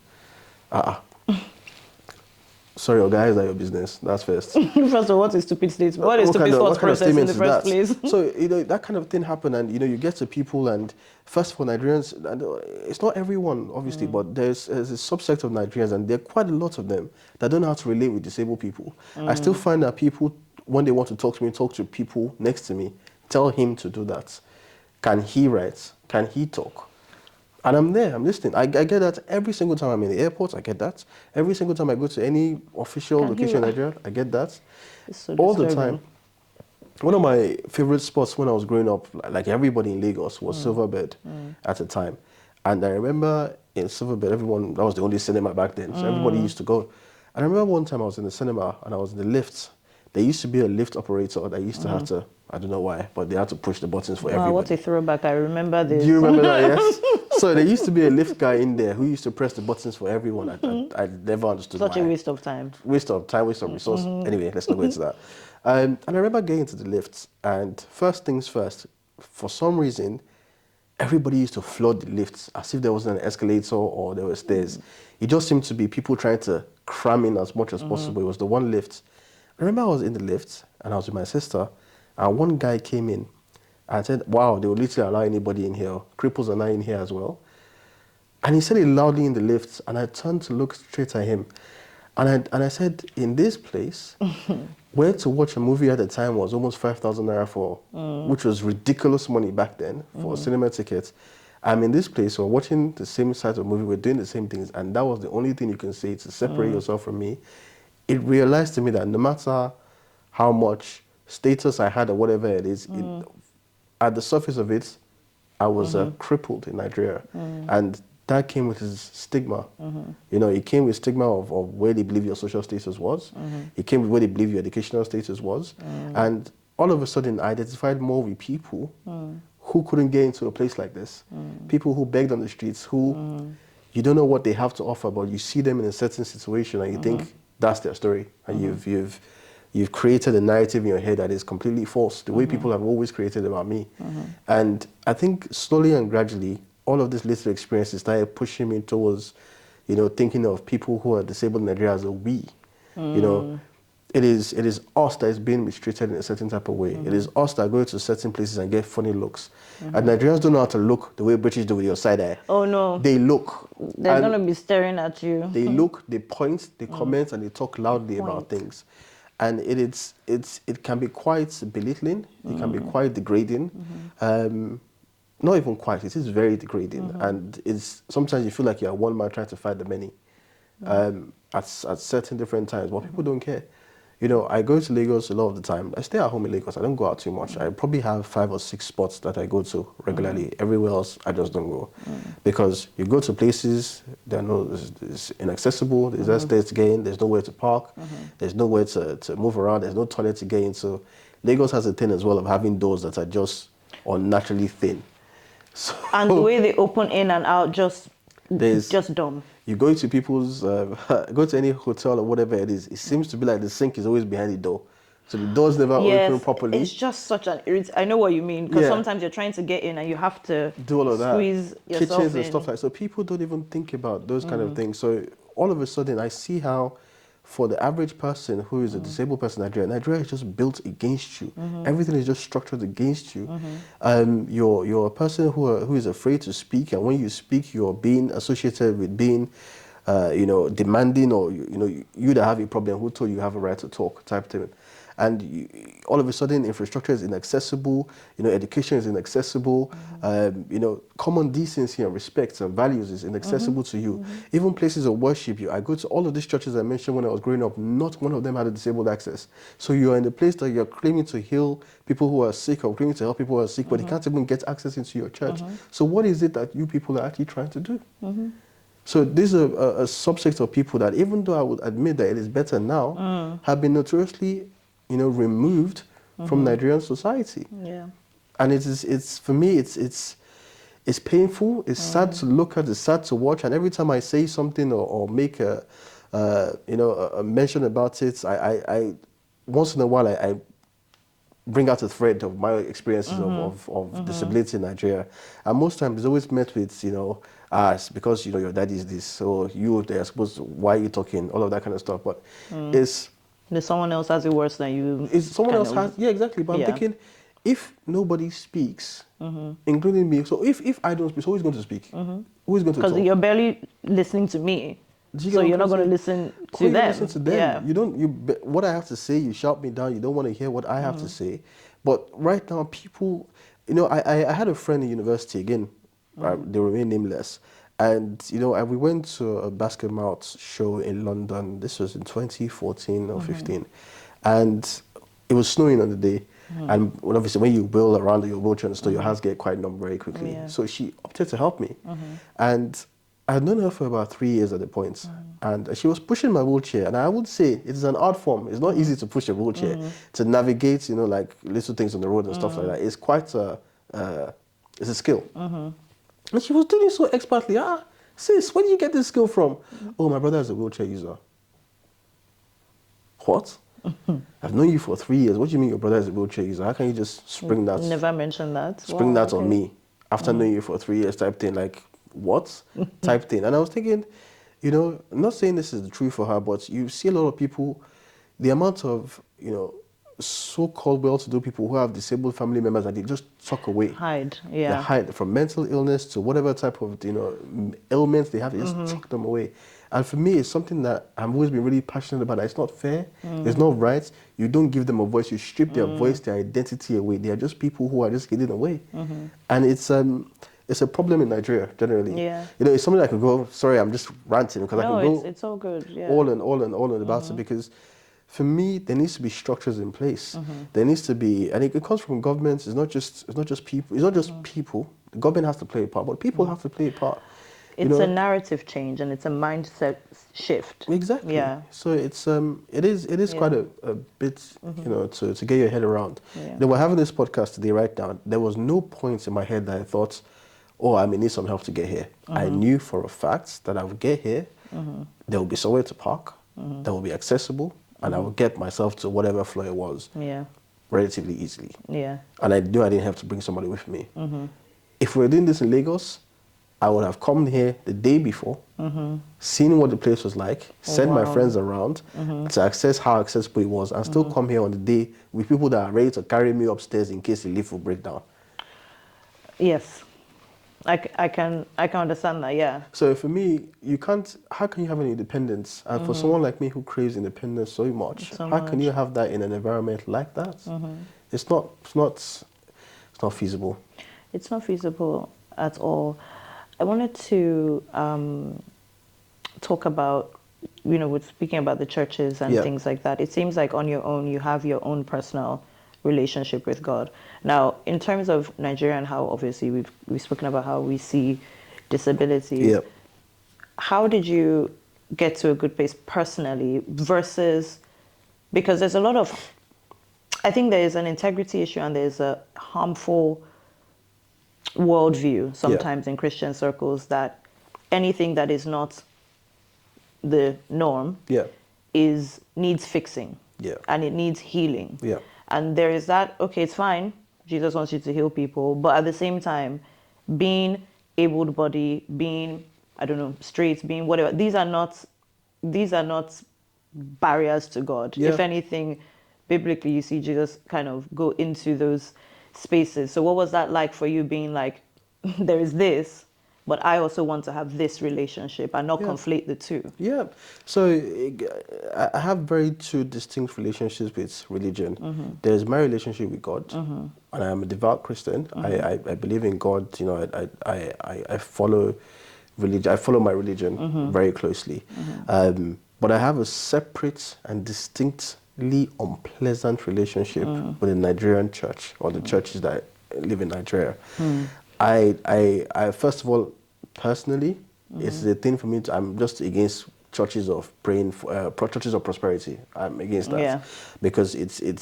[SPEAKER 2] Sorry, your guys, are your business. That's first.
[SPEAKER 1] First of all, what is stupid statement? What is stupid thought process in the first place?
[SPEAKER 2] So, that kind of thing happened, and, you get to people, and first of all, Nigerians, and it's not everyone, obviously, but there's a subset of Nigerians, and there are quite a lot of them that don't know how to relate with disabled people. I still find that people, when they want to talk to me, talk to people next to me, tell him to do that. Can he write? Can he talk? And I'm there, I'm listening. I get that every single time I'm in the airport, I get that. Every single time I go to any official location in Nigeria, I get that.
[SPEAKER 1] It's so
[SPEAKER 2] all
[SPEAKER 1] disturbing.
[SPEAKER 2] the time. One of my favorite spots when I was growing up, like everybody in Lagos, was Silverbed at the time. And I remember in Silverbed, that was the only cinema back then, so everybody used to go. And I remember one time I was in the cinema and I was in the lift. There used to be a lift operator that used to have to, I don't know why, but they had to push the buttons for everybody.
[SPEAKER 1] What a throwback. I remember this.
[SPEAKER 2] Do you remember that? Yes. So there used to be a lift guy in there who used to press the buttons for everyone. I never understood why.
[SPEAKER 1] Such a waste of time.
[SPEAKER 2] Waste of time, waste of resource. Anyway, let's not go into that. And I remember getting into the lifts, and first things first, for some reason, everybody used to flood the lifts as if there wasn't an escalator or there were stairs. It just seemed to be people trying to cram in as much as possible. It was the one lift. I remember I was in the lift, and I was with my sister, and one guy came in and said, "Wow, they will literally allow anybody in here. Cripples are not in here as well." And he said it loudly in the lift, and I turned to look straight at him. And I said, in this place, where to watch a movie at the time was almost 5,000 naira for, which was ridiculous money back then for a cinema ticket. I'm in this place, we're watching the same side of movie, we're doing the same things, and that was the only thing you can say to separate yourself from me. It realized to me that no matter how much status I had or whatever it is, at the surface of it, I was crippled in Nigeria. And that came with his stigma. It came with stigma of where they believe your social status was. It came with where they believe your educational status was. And all of a sudden, I identified more with people who couldn't get into a place like this. People who begged on the streets, who you don't know what they have to offer, but you see them in a certain situation and you think that's their story. And you've created a narrative in your head that is completely false, the way people have always created about me. And I think slowly and gradually, all of these little experiences started pushing me towards, thinking of people who are disabled in Nigeria as a we. It is us that is being mistreated in a certain type of way. It is us that go to certain places and get funny looks. And Nigerians don't know how to look the way British do with your side eye.
[SPEAKER 1] Oh no.
[SPEAKER 2] They look.
[SPEAKER 1] They're going to be staring at you.
[SPEAKER 2] They look, they point, they comment, and they talk loudly about things. And it can be quite belittling. It can be quite degrading. Not even quite. It is very degrading, and sometimes you feel like you're one man trying to fight the many. At certain different times, but people don't care. I go to Lagos a lot of the time. I stay at home in Lagos. I don't go out too much. I probably have 5 or 6 spots that I go to regularly. Everywhere else, I just don't go. Because you go to places, it's inaccessible. There's no stairs to get in. There's nowhere to park. There's nowhere to move around. There's no toilet to get in. So Lagos has a thing as well of having doors that are just unnaturally thin. So,
[SPEAKER 1] and the way they open in and out, just dumb.
[SPEAKER 2] You go to people's, go to any hotel or whatever it is, it seems to be like the sink is always behind the door. So the door's never open properly.
[SPEAKER 1] It's just such an I know what you mean, because sometimes you're trying to get in and you have to
[SPEAKER 2] do all of that.
[SPEAKER 1] Squeeze yourself
[SPEAKER 2] kitchens
[SPEAKER 1] in.
[SPEAKER 2] And stuff like that. So people don't even think about those kind of things. So all of a sudden I see how for the average person who is a disabled person in Nigeria is just built against you. Everything is just structured against you. You're a person who is afraid to speak, and when you speak, you're being associated with being, demanding, or you that have a problem, who told you have a right to talk type thing. And all of a sudden, infrastructure is inaccessible, education is inaccessible, common decency and respect and values is inaccessible to you. Even places of worship, I go to all of these churches I mentioned when I was growing up, not one of them had a disabled access. So you're in the place that you're claiming to heal people who are sick, or claiming to help people who are sick, but they can't even get access into your church. So what is it that you people are actually trying to do? So this is a subset of people that, even though I would admit that it is better now, have been notoriously removed from Nigerian society.
[SPEAKER 1] Yeah.
[SPEAKER 2] And it's for me, it's painful. It's sad to look at. It's sad to watch. And every time I say something or make a mention about it, I once in a while I bring out a thread of my experiences of disability in Nigeria. And most times it's always met with, it's because, your dad is this, so they're supposed to, why are you talking? All of that kind of stuff. But
[SPEAKER 1] Someone else has it worse than you.
[SPEAKER 2] Someone else has, yeah, exactly. But I'm thinking, if nobody speaks, including me, so if I don't speak, so who is going to speak? Who is going to talk?
[SPEAKER 1] Because you're barely listening to me. So you're not going to listen to them.
[SPEAKER 2] Listen to them. Yeah. What I have to say, you shout me down. You don't want to hear what I have to say. But right now, people, I had a friend in university, again, they remain nameless. And, we went to a basket mouth show in London. This was in 2014 or 15. And it was snowing on the day. And obviously, when you wheel around in your wheelchair and stuff, your hands get quite numb very quickly. Yeah. So she opted to help me. And I had known her for about 3 years at the point. And she was pushing my wheelchair. And I would say it is an art form. It's not easy to push a wheelchair, to navigate, like little things on the road and stuff like that. It's quite it's a skill. And she was doing it so expertly. Sis, where did you get this skill from? Oh, my brother is a wheelchair user. What? I've known you for 3 years. What do you mean your brother is a wheelchair user? How can you just spring that?
[SPEAKER 1] Never mentioned that.
[SPEAKER 2] Spring that on me after knowing you for 3 years type thing. Like, what? Type thing. And I was thinking, I'm not saying this is the truth for her, but you see a lot of people, the amount of, so-called well-to-do people who have disabled family members that they just tuck away.
[SPEAKER 1] Hide, yeah.
[SPEAKER 2] They hide from mental illness to whatever type of, ailments they have, they just tuck them away. And for me, it's something that I've always been really passionate about. It's not fair. It's not right. You don't give them a voice. You strip their voice, their identity away. They are just people who are just hidden away. And it's a problem in Nigeria generally.
[SPEAKER 1] Yeah.
[SPEAKER 2] It's something I could go. Sorry, I'm just ranting because I can go.
[SPEAKER 1] It's all good. Yeah.
[SPEAKER 2] On about it, because for me there needs to be structures in place. There needs to be, and it comes from governments. It's not just people. It's not just people. The government has to play a part, but people have to play a part.
[SPEAKER 1] It's a narrative change, and it's a mindset shift.
[SPEAKER 2] Exactly.
[SPEAKER 1] Yeah.
[SPEAKER 2] So it is quite a bit, to get your head around.
[SPEAKER 1] Yeah.
[SPEAKER 2] We're having this podcast today right now. There was no point in my head that I thought, I may need some help to get here. I knew for a fact that I would get here. There will be somewhere to park. That will be accessible, and I will get myself to whatever floor it was.
[SPEAKER 1] Yeah.
[SPEAKER 2] Relatively easily.
[SPEAKER 1] Yeah.
[SPEAKER 2] And I knew I didn't have to bring somebody with me. If we were doing this in Lagos, I would have come here the day before, seen what the place was like, sent my friends around to access how accessible it was, and still come here on the day with people that are ready to carry me upstairs in case the lift will break down.
[SPEAKER 1] Yes. I can understand that, yeah.
[SPEAKER 2] So for me, how can you have any independence? And for someone like me who craves independence so much, how can you have that in an environment like that? It's not feasible.
[SPEAKER 1] It's not feasible at all. I wanted to talk about, with speaking about the churches and things like that. It seems like on your own, you have your own personal relationship with God. Now, in terms of Nigeria and how obviously we've spoken about how we see disability, how did you get to a good place personally versus, because there's a lot of, I think there is an integrity issue and there's a harmful worldview sometimes in Christian circles that anything that is not the norm needs fixing and it needs healing. And there is that, okay, it's fine, Jesus wants you to heal people, but at the same time, being able-bodied, being, straight, being whatever, these are not barriers to God.
[SPEAKER 2] Yeah.
[SPEAKER 1] If anything, biblically, you see Jesus kind of go into those spaces. So what was that like for you, being like, there is this, but I also want to have this relationship and not
[SPEAKER 2] Yeah.
[SPEAKER 1] conflate the two?
[SPEAKER 2] Yeah. So I have very two distinct relationships with religion. There's my relationship with God, and I am a devout Christian. I believe in God. You know, I follow religion. I follow my religion very closely. But I have a separate and distinctly unpleasant relationship with the Nigerian church, or the churches that live in Nigeria. I first of all, personally, it's the thing for me to, I'm just against churches of praying for, churches of prosperity. I'm against that.
[SPEAKER 1] Yeah.
[SPEAKER 2] Because it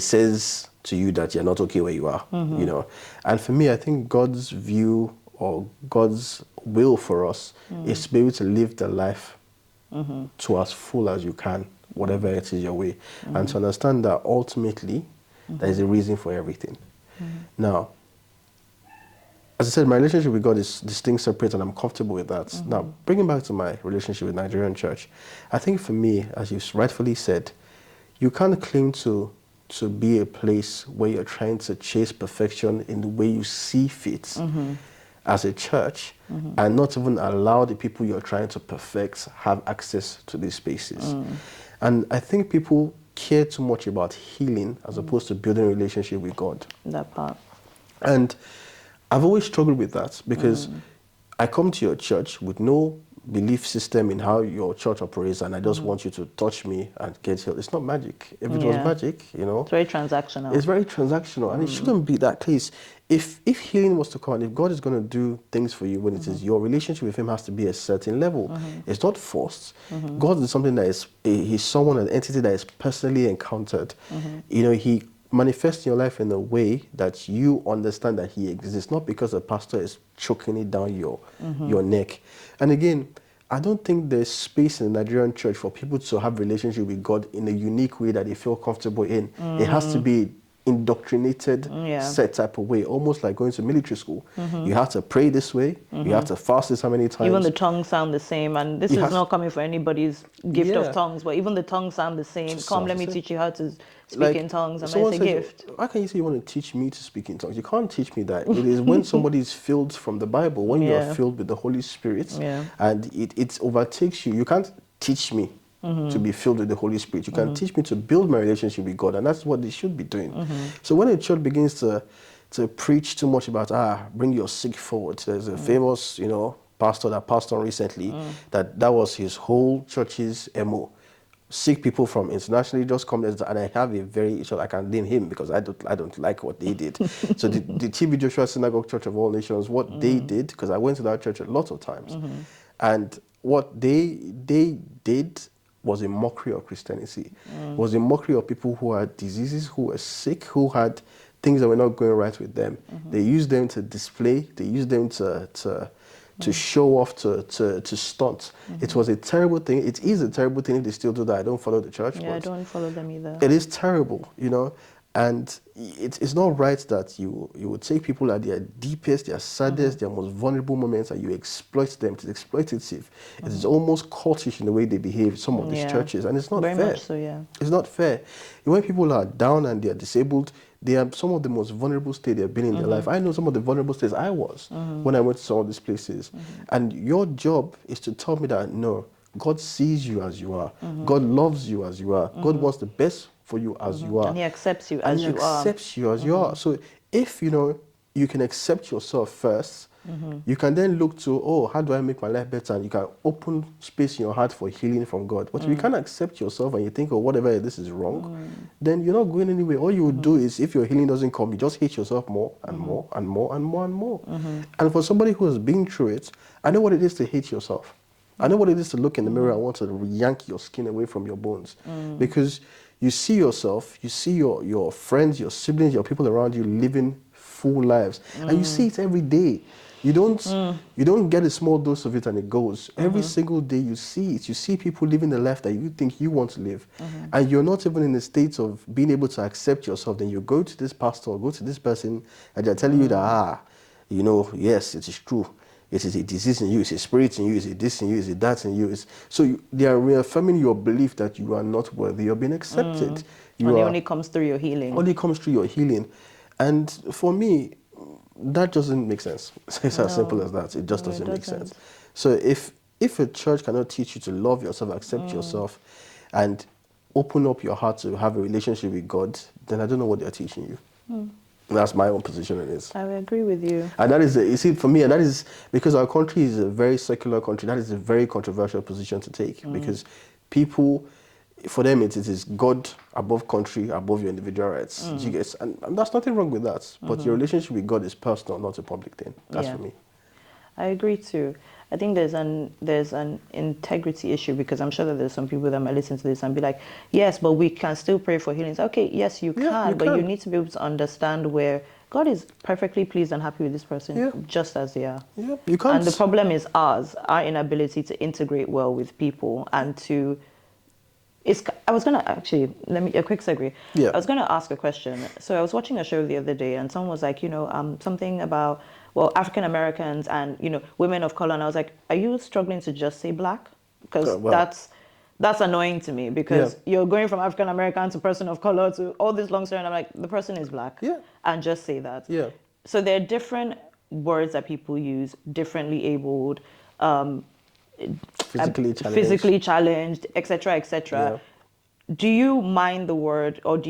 [SPEAKER 2] says to you that you're not okay where you are, you know. And for me, I think God's view or God's will for us is to be able to live the life to as full as you can, whatever it is your way, and to understand that ultimately there is a reason for everything. Now, as I said, my relationship with God is distinct, separate, and I'm comfortable with that. Now, bringing back to my relationship with Nigerian church, I think for me, as you rightfully said, you can't claim to be a place where you're trying to chase perfection in the way you see fit as a church, and not even allow the people you're trying to perfect have access to these spaces. And I think people care too much about healing as opposed to building a relationship with God.
[SPEAKER 1] That part.
[SPEAKER 2] And I've always struggled with that because I come to your church with no belief system in how your church operates, and I just want you to touch me and get healed. It's not magic. If it was magic, you know.
[SPEAKER 1] It's very transactional.
[SPEAKER 2] It's very transactional, and it shouldn't be that case. If healing was to come, if God is going to do things for you, when it is your relationship with Him has to be a certain level. It's not forced. God is something that is, He's someone, an entity that is personally encountered. You know, He manifest in your life in a way that you understand that He exists, not because a pastor is choking it down your neck. And again, I don't think there's space in the Nigerian church for people to have relationship with God in a unique way that they feel comfortable in. It has to be indoctrinated, set type of way, almost like going to military school. You have to pray this way, you have to fast this how many times.
[SPEAKER 1] Even the tongues sound the same, and this is not coming for anybody's gift of tongues, but even the tongues sound the same. Come, let me teach you how to speak in tongues, and it's a gift.
[SPEAKER 2] How can you say you want to teach me to speak in tongues? You can't teach me that. It is when somebody is filled from the Bible, when you are filled with the Holy Spirit, and it overtakes you. You can't teach me to be filled with the Holy Spirit. You can teach me to build my relationship with God, and that's what they should be doing. So when a church begins to preach too much about, bring your sick forward, there's a famous, you know, pastor that passed on recently, that was his whole church's MO. Sick people from internationally just come, and I have a very, so I can name him because I don't like what they did. So the TB Joshua Synagogue Church of All Nations, what they did, because I went to that church a lot of times, and what they did was a mockery of Christianity. It was a mockery of people who had diseases, who were sick, who had things that were not going right with them. They used them to display, they used them to show off, to stunt. It was a terrible thing. It is a terrible thing if they still do that. I don't follow the church.
[SPEAKER 1] Yeah, I don't follow them either.
[SPEAKER 2] It is terrible, you know. And it's not right that you would take people at their deepest, their saddest, their most vulnerable moments, and you exploit them. It's exploitative. It is almost cultish in the way they behave, some of these churches, and it's not fair.
[SPEAKER 1] Very much so, yeah.
[SPEAKER 2] It's not fair. When people are down and they're disabled, they are some of the most vulnerable states they've been in their life. I know some of the vulnerable states I was when I went to some of these places. And your job is to tell me that, no, God sees you as you are. God loves you as you are. God wants the best for you as you are.
[SPEAKER 1] And He accepts you as you are.
[SPEAKER 2] And He accepts you as you are. So if, you know, you can accept yourself first, you can then look to, how do I make my life better? And you can open space in your heart for healing from God. But if you can't accept yourself and you think, whatever, this is wrong, then you're not going anywhere. All you would do is, if your healing doesn't come, you just hate yourself more and more and more and more and more. And for somebody who has been through it, I know what it is to hate yourself. I know what it is to look in the mirror and want to yank your skin away from your bones. Because you see yourself, you see your friends, your siblings, your people around you living full lives. And you see it every day. You don't get a small dose of it and it goes. Every single day you see it. You see people living the life that you think you want to live. And you're not even in a state of being able to accept yourself. Then you go to this pastor or go to this person and they're telling you that, you know, yes, it is true. it is a disease in you, it's a spirit in you, it's a this in you, it's a that in you. They are reaffirming your belief that you are not worthy of being accepted.
[SPEAKER 1] And it only comes through your healing.
[SPEAKER 2] Only comes through your healing. And for me, that doesn't make sense. It's as simple as that. It just doesn't make sense. So if a church cannot teach you to love yourself, accept yourself, and open up your heart to have a relationship with God, then I don't know what they're teaching you. That's my own position on this.
[SPEAKER 1] I agree with you.
[SPEAKER 2] And that is, you see, for me, and that is because our country is a very secular country, that is a very controversial position to take because people, for them, it is God above country, above your individual rights. And that's nothing wrong with that. But your relationship with God is personal, not a public thing. That's for me.
[SPEAKER 1] I agree too. I think there's an integrity issue because I'm sure that there's some people that might listen to this and be like, yes, but we can still pray for healings. Okay, yes, you can, but you need to be able to understand where God is perfectly pleased and happy with this person just as they are.
[SPEAKER 2] Yeah, you can't.
[SPEAKER 1] And the problem is our inability to integrate well with people and to... I was going to actually, a quick segue.
[SPEAKER 2] Yeah.
[SPEAKER 1] I was going to ask a question. So I was watching a show the other day and someone was like, something about, African Americans and, women of color. And I was like, are you struggling to just say black? Because that's annoying to me because you're going from African American to person of color to all this long story. And I'm like, the person is black.
[SPEAKER 2] Yeah.
[SPEAKER 1] And just say that.
[SPEAKER 2] Yeah.
[SPEAKER 1] So there are different words that people use, differently abled, physically challenged, etc., etc. Do you mind the word, or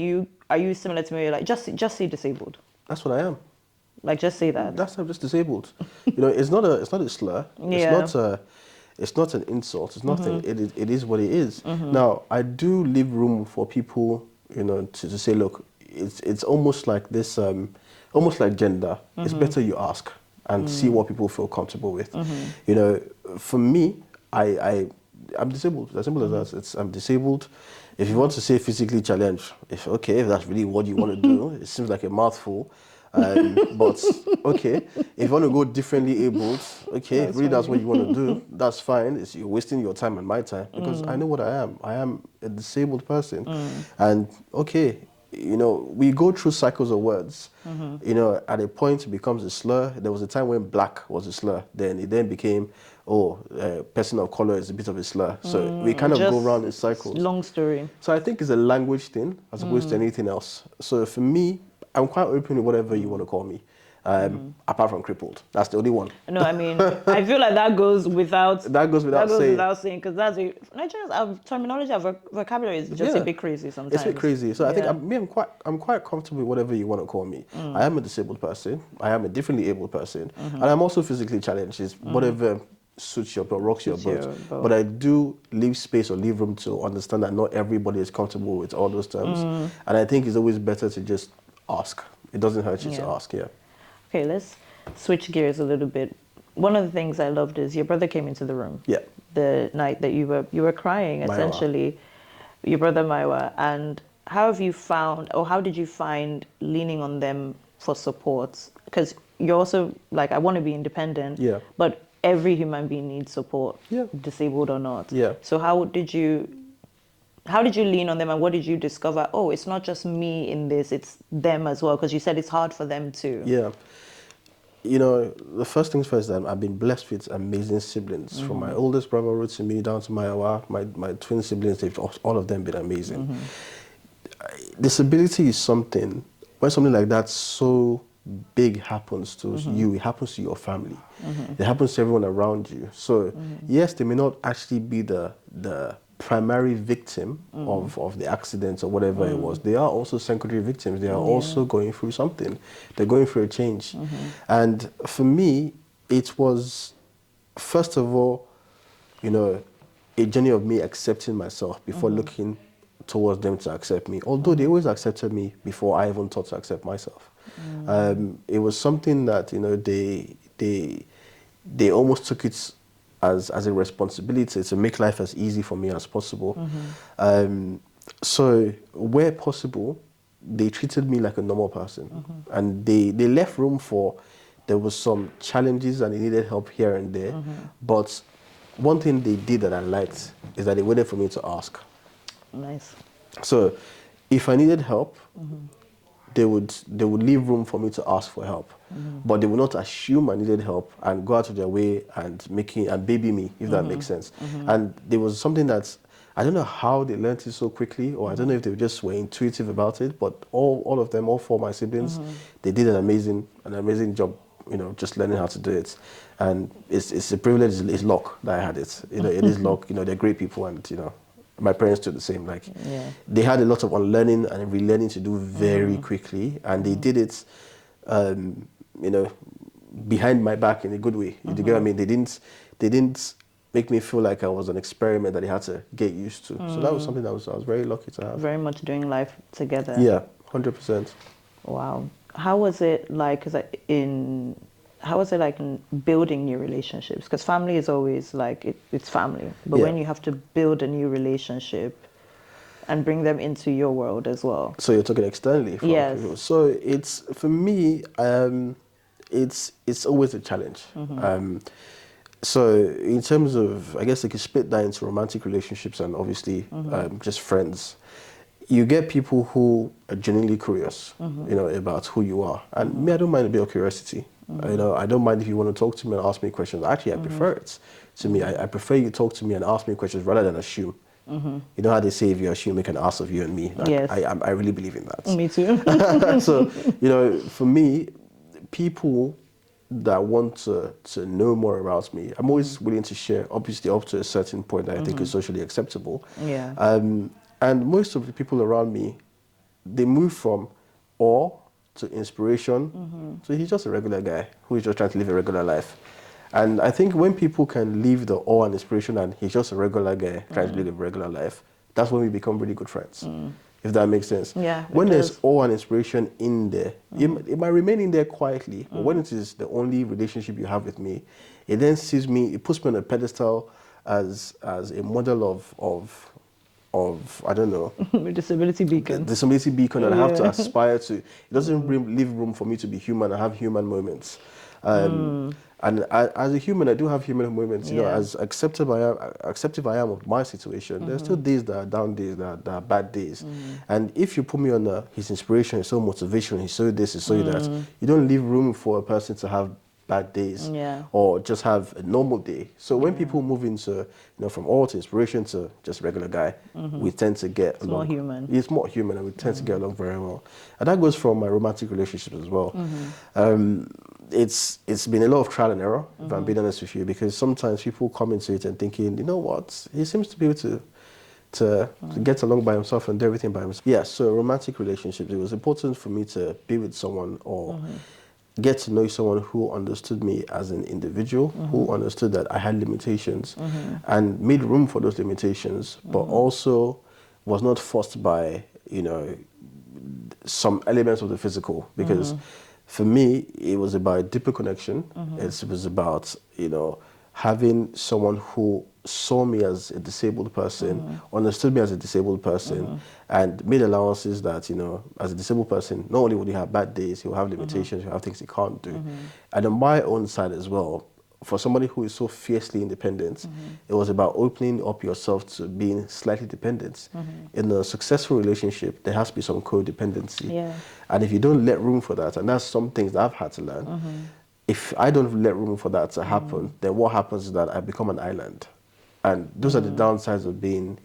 [SPEAKER 1] are you similar to me? You're like, just say disabled.
[SPEAKER 2] That's what I am.
[SPEAKER 1] Like, just say that.
[SPEAKER 2] I'm just disabled. It's not a slur.
[SPEAKER 1] Yeah.
[SPEAKER 2] It's not an insult. It's nothing. It is what it is. Now I do leave room for people, to say, look, it's almost like this, almost like gender. It's better you ask and see what people feel comfortable with. For me, I'm disabled. As simple as that. I'm disabled. If you want to say physically challenged, if that's really what you want to do, it seems like a mouthful. But okay, if you want to go differently abled, okay, if really that's what you want to do, that's fine. You're wasting your time and my time because I know what I am. I am a disabled person, and okay, we go through cycles of words. At a point it becomes a slur. There was a time when black was a slur. Then it became, person of color is a bit of a slur. So we kind of go around in cycles.
[SPEAKER 1] Long story.
[SPEAKER 2] So I think it's a language thing as opposed to anything else. So for me, I'm quite open with whatever you want to call me. Apart from crippled. That's the only one.
[SPEAKER 1] No, I mean, I feel like that goes without saying. Because Nigerians, our terminology, our vocabulary is just a bit crazy sometimes.
[SPEAKER 2] It's a bit crazy. So I think I'm quite comfortable with whatever you want to call me. I am a disabled person. I am a differently able person. And I'm also physically challenged. It's whatever suits your boat, rocks your boat. But I do leave space or leave room to understand that not everybody is comfortable with all those terms. And I think it's always better to just ask. It doesn't hurt you to ask,
[SPEAKER 1] Okay, let's switch gears a little bit. One of the things I loved is your brother came into the room.
[SPEAKER 2] Yeah.
[SPEAKER 1] The night that you were crying, essentially, your brother Maiwa. And how did you find leaning on them for support? Because you're also like, I want to be independent.
[SPEAKER 2] Yeah.
[SPEAKER 1] But every human being needs support, disabled or not.
[SPEAKER 2] Yeah.
[SPEAKER 1] So how did you lean on them, and what did you discover? Oh, it's not just me in this, it's them as well, because you said it's hard for them too.
[SPEAKER 2] Yeah. The first things first, I've been blessed with amazing siblings. From my oldest brother, Ruth, to me, down to my twin siblings, they've all of them been amazing. Disability is something, when something like that so big happens to you, it happens to your family. It happens to everyone around you. So, yes, they may not actually be the primary victim of the accident or whatever it was. They are also secondary victims. They are also going through something. They're going through a change. And for me, it was, first of all, a journey of me accepting myself before looking towards them to accept me. Although they always accepted me before I even thought to accept myself. It was something that, they almost took it as a responsibility to make life as easy for me as possible. So where possible, they treated me like a normal person. And they left room for, there was some challenges and they needed help here and there. But one thing they did that I liked is that they waited for me to ask.
[SPEAKER 1] Nice.
[SPEAKER 2] So if I needed help, they would leave room for me to ask for help. but they will not assume I needed help and go out of their way and baby me, if that makes sense. And there was something that I don't know how they learned it so quickly, or I don't know if they just were intuitive about it, but all of them, all four of my siblings, they did an amazing job, just learning how to do it. And it's a privilege, it's luck that I had it. It is luck, they're great people, and my parents do the same. Like, they had a lot of unlearning and relearning to do very quickly, and they did it, behind my back in a good way. You get what I mean? They didn't make me feel like I was an experiment that they had to get used to. So that was something that I was very lucky to have.
[SPEAKER 1] Very much doing life together.
[SPEAKER 2] Yeah, 100%.
[SPEAKER 1] Wow. How was it like? How was it like in building new relationships? Because family is always like it's family, but when you have to build a new relationship and bring them into your world as well.
[SPEAKER 2] So you're talking externally from people. So it's, for me, it's always a challenge. So in terms of, I guess I could split that into romantic relationships and obviously just friends. You get people who are genuinely curious, about who you are. And me, I don't mind a bit of curiosity. I don't mind if you want to talk to me and ask me questions. Actually, I prefer it. To me, I prefer you talk to me and ask me questions rather than assume. You know how they say, if you assume, make an ass of you and me. Like,
[SPEAKER 1] yes.
[SPEAKER 2] I really believe in that.
[SPEAKER 1] Me too.
[SPEAKER 2] So, for me, people that want to know more about me, I'm always willing to share, obviously up to a certain point that I think is socially acceptable.
[SPEAKER 1] Yeah.
[SPEAKER 2] And most of the people around me, they move from awe to inspiration. So he's just a regular guy who is just trying to live a regular life. And I think when people can leave the awe and inspiration and he's just a regular guy trying to live a regular life, that's when we become really good friends. If that makes sense.
[SPEAKER 1] Yeah.
[SPEAKER 2] When there's awe and inspiration in there, it might remain in there quietly, but when it is the only relationship you have with me, it then sees me, it puts me on a pedestal as a model of I don't know.
[SPEAKER 1] Disability beacon.
[SPEAKER 2] Disability beacon that I have to aspire to. It doesn't leave room for me to be human and have human moments. And as a human, I do have human moments. As acceptive I am of my situation, there's still days that are down days, that are bad days. And if you put me on his inspiration, his so motivation, he's so this, he's so that, you don't leave room for a person to have bad days or just have a normal day. So when people move into, from awe to inspiration to just regular guy, we tend to get along.
[SPEAKER 1] More human.
[SPEAKER 2] It's more human, and we tend to get along very well. And that goes from my romantic relationships as well. It's been a lot of trial and error, if I'm being honest with you, because sometimes people come into it and thinking, you know what, he seems to be able to get along by himself and do everything by himself. Yeah, so romantic relationships, it was important for me to be with someone or get to know someone who understood me as an individual, who understood that I had limitations and made room for those limitations, but also was not forced by, some elements of the physical. Because for me, it was about deeper connection. It was about, having someone who saw me as a disabled person, understood me as a disabled person, and made allowances that, as a disabled person, not only would he have bad days, he'll have limitations, he'll have things he can't do. And on my own side as well, for somebody who is so fiercely independent, it was about opening up yourself to being slightly dependent. In a successful relationship, there has to be some codependency. And if you don't let room for that, and that's some things that I've had to learn, if I don't let room for that to happen, then what happens is that I become an island. And those are the downsides of being,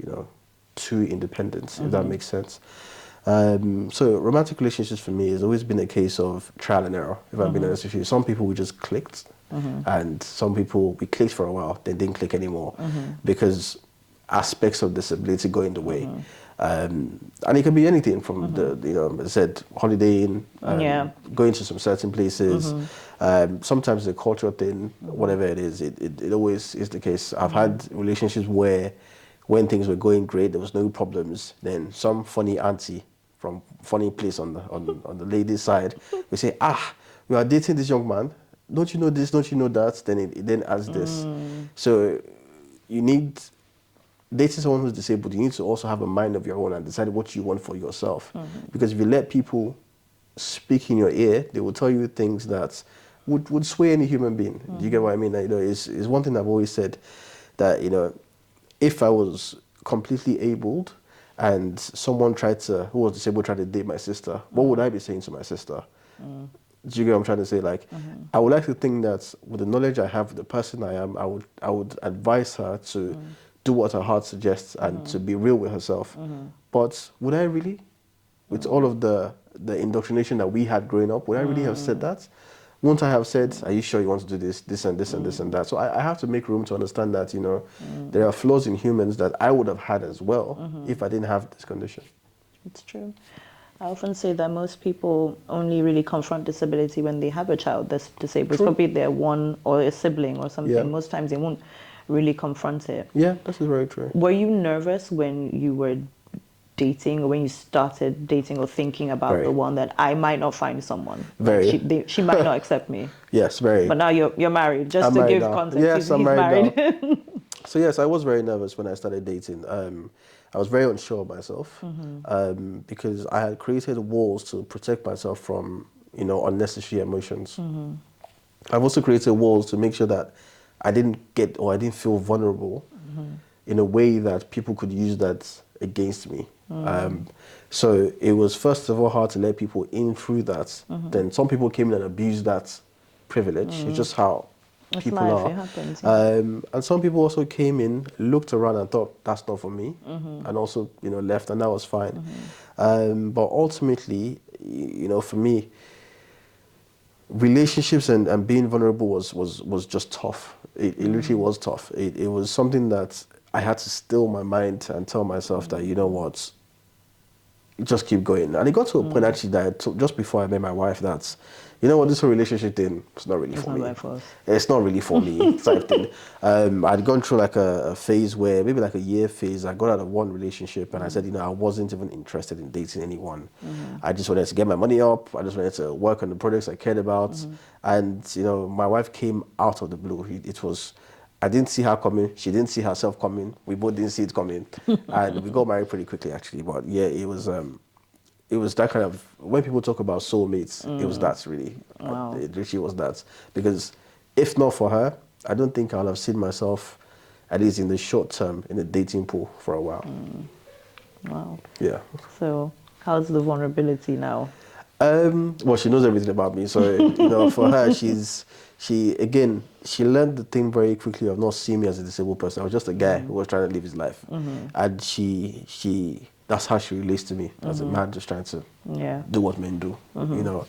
[SPEAKER 2] too independent, if that makes sense. So romantic relationships for me has always been a case of trial and error, if I'm being honest with you. Some people we just clicked, and some people we clicked for a while, then didn't click anymore because aspects of disability go in the way. And it can be anything from the, as I said, holidaying, going to some certain places. Sometimes it's a cultural thing, whatever it is, it always is the case. I've had relationships where when things were going great, there was no problems, then some funny auntie from funny place on the lady's side will say, we are dating this young man, don't you know this, don't you know that? Then it then adds this. So you need, dating someone who's disabled, you need to also have a mind of your own and decide what you want for yourself. Because if you let people speak in your ear, they will tell you things that would sway any human being. Do you get what I mean? It's one thing I've always said, that if I was completely abled and someone who was disabled tried to date my sister, what would I be saying to my sister? Do you get what I'm trying to say? Like, I would like to think that with the knowledge I have, with the person I am, I would advise her to do what her heart suggests and to be real with herself. But would I really? With all of the indoctrination that we had growing up, would I really have said that? Won't I have said, are you sure you want to do this and this and this and that? So I have to make room to understand that, you know, there are flaws in humans that I would have had as well if I didn't have this condition.
[SPEAKER 1] It's true. I often say that most people only really confront disability when they have a child that's disabled. It's probably their one or a sibling or something.
[SPEAKER 2] Yeah.
[SPEAKER 1] Most times they won't really confront it.
[SPEAKER 2] Yeah, this is very true.
[SPEAKER 1] Were you nervous when you were dating or when you started dating or thinking about
[SPEAKER 2] Very.
[SPEAKER 1] the one that I might not find someone?
[SPEAKER 2] Very.
[SPEAKER 1] She might not accept me.
[SPEAKER 2] Yes, very.
[SPEAKER 1] But now you're married. Just
[SPEAKER 2] I'm
[SPEAKER 1] to
[SPEAKER 2] married
[SPEAKER 1] give
[SPEAKER 2] now.
[SPEAKER 1] context,
[SPEAKER 2] Yes,
[SPEAKER 1] he's
[SPEAKER 2] I'm married
[SPEAKER 1] married.
[SPEAKER 2] So yes, I was very nervous when I started dating. I was very unsure of myself because I had created walls to protect myself from, you know, unnecessary emotions. I've also created walls to make sure that I didn't feel vulnerable in a way that people could use that against me. So it was first of all hard to let people in through that. Then some people came in and abused that privilege. It's just how
[SPEAKER 1] It's
[SPEAKER 2] people
[SPEAKER 1] life,
[SPEAKER 2] are.
[SPEAKER 1] it happens, yeah.
[SPEAKER 2] And some people also came in, looked around and thought, that's not for me. And also, you know, left, and that was fine. But ultimately, you know, for me, relationships and being vulnerable was just tough. It literally was tough. It was something that I had to still my mind and tell myself that, you know what, just keep going. And it got to a point actually that just before I met my wife that, you know what, this whole relationship thing, it's not really for me. It's not really for me type thing. I'd gone through like a phase where, maybe like a year phase, I got out of one relationship and I said, you know, I wasn't even interested in dating anyone. I just wanted to get my money up. I just wanted to work on the projects I cared about. And, you know, my wife came out of the blue. It was, I didn't see her coming. She didn't see herself coming. We both didn't see it coming. And we got married pretty quickly actually. But yeah, it was that kind of, when people talk about soulmates, it was that really.
[SPEAKER 1] Wow.
[SPEAKER 2] It literally was that. Because if not for her, I don't think I'll have seen myself, at least in the short term, in the dating pool for a while.
[SPEAKER 1] Wow.
[SPEAKER 2] Yeah.
[SPEAKER 1] So how's the vulnerability now?
[SPEAKER 2] Well, she knows everything about me. So, you know, for her, she learned the thing very quickly of not seeing me as a disabled person. I was just a guy who was trying to live his life. And that's how she relates to me, as a man just trying to do what men do, you know.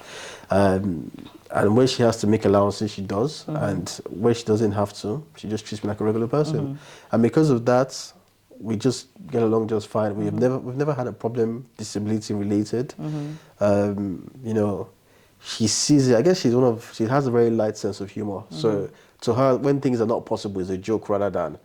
[SPEAKER 2] And when she has to make allowances, she does. And when she doesn't have to, she just treats me like a regular person. And because of that, we just get along just fine. We've never had a problem disability related. You know, she sees it. I guess she has a very light sense of humor. So to her, when things are not possible, it's a joke rather than,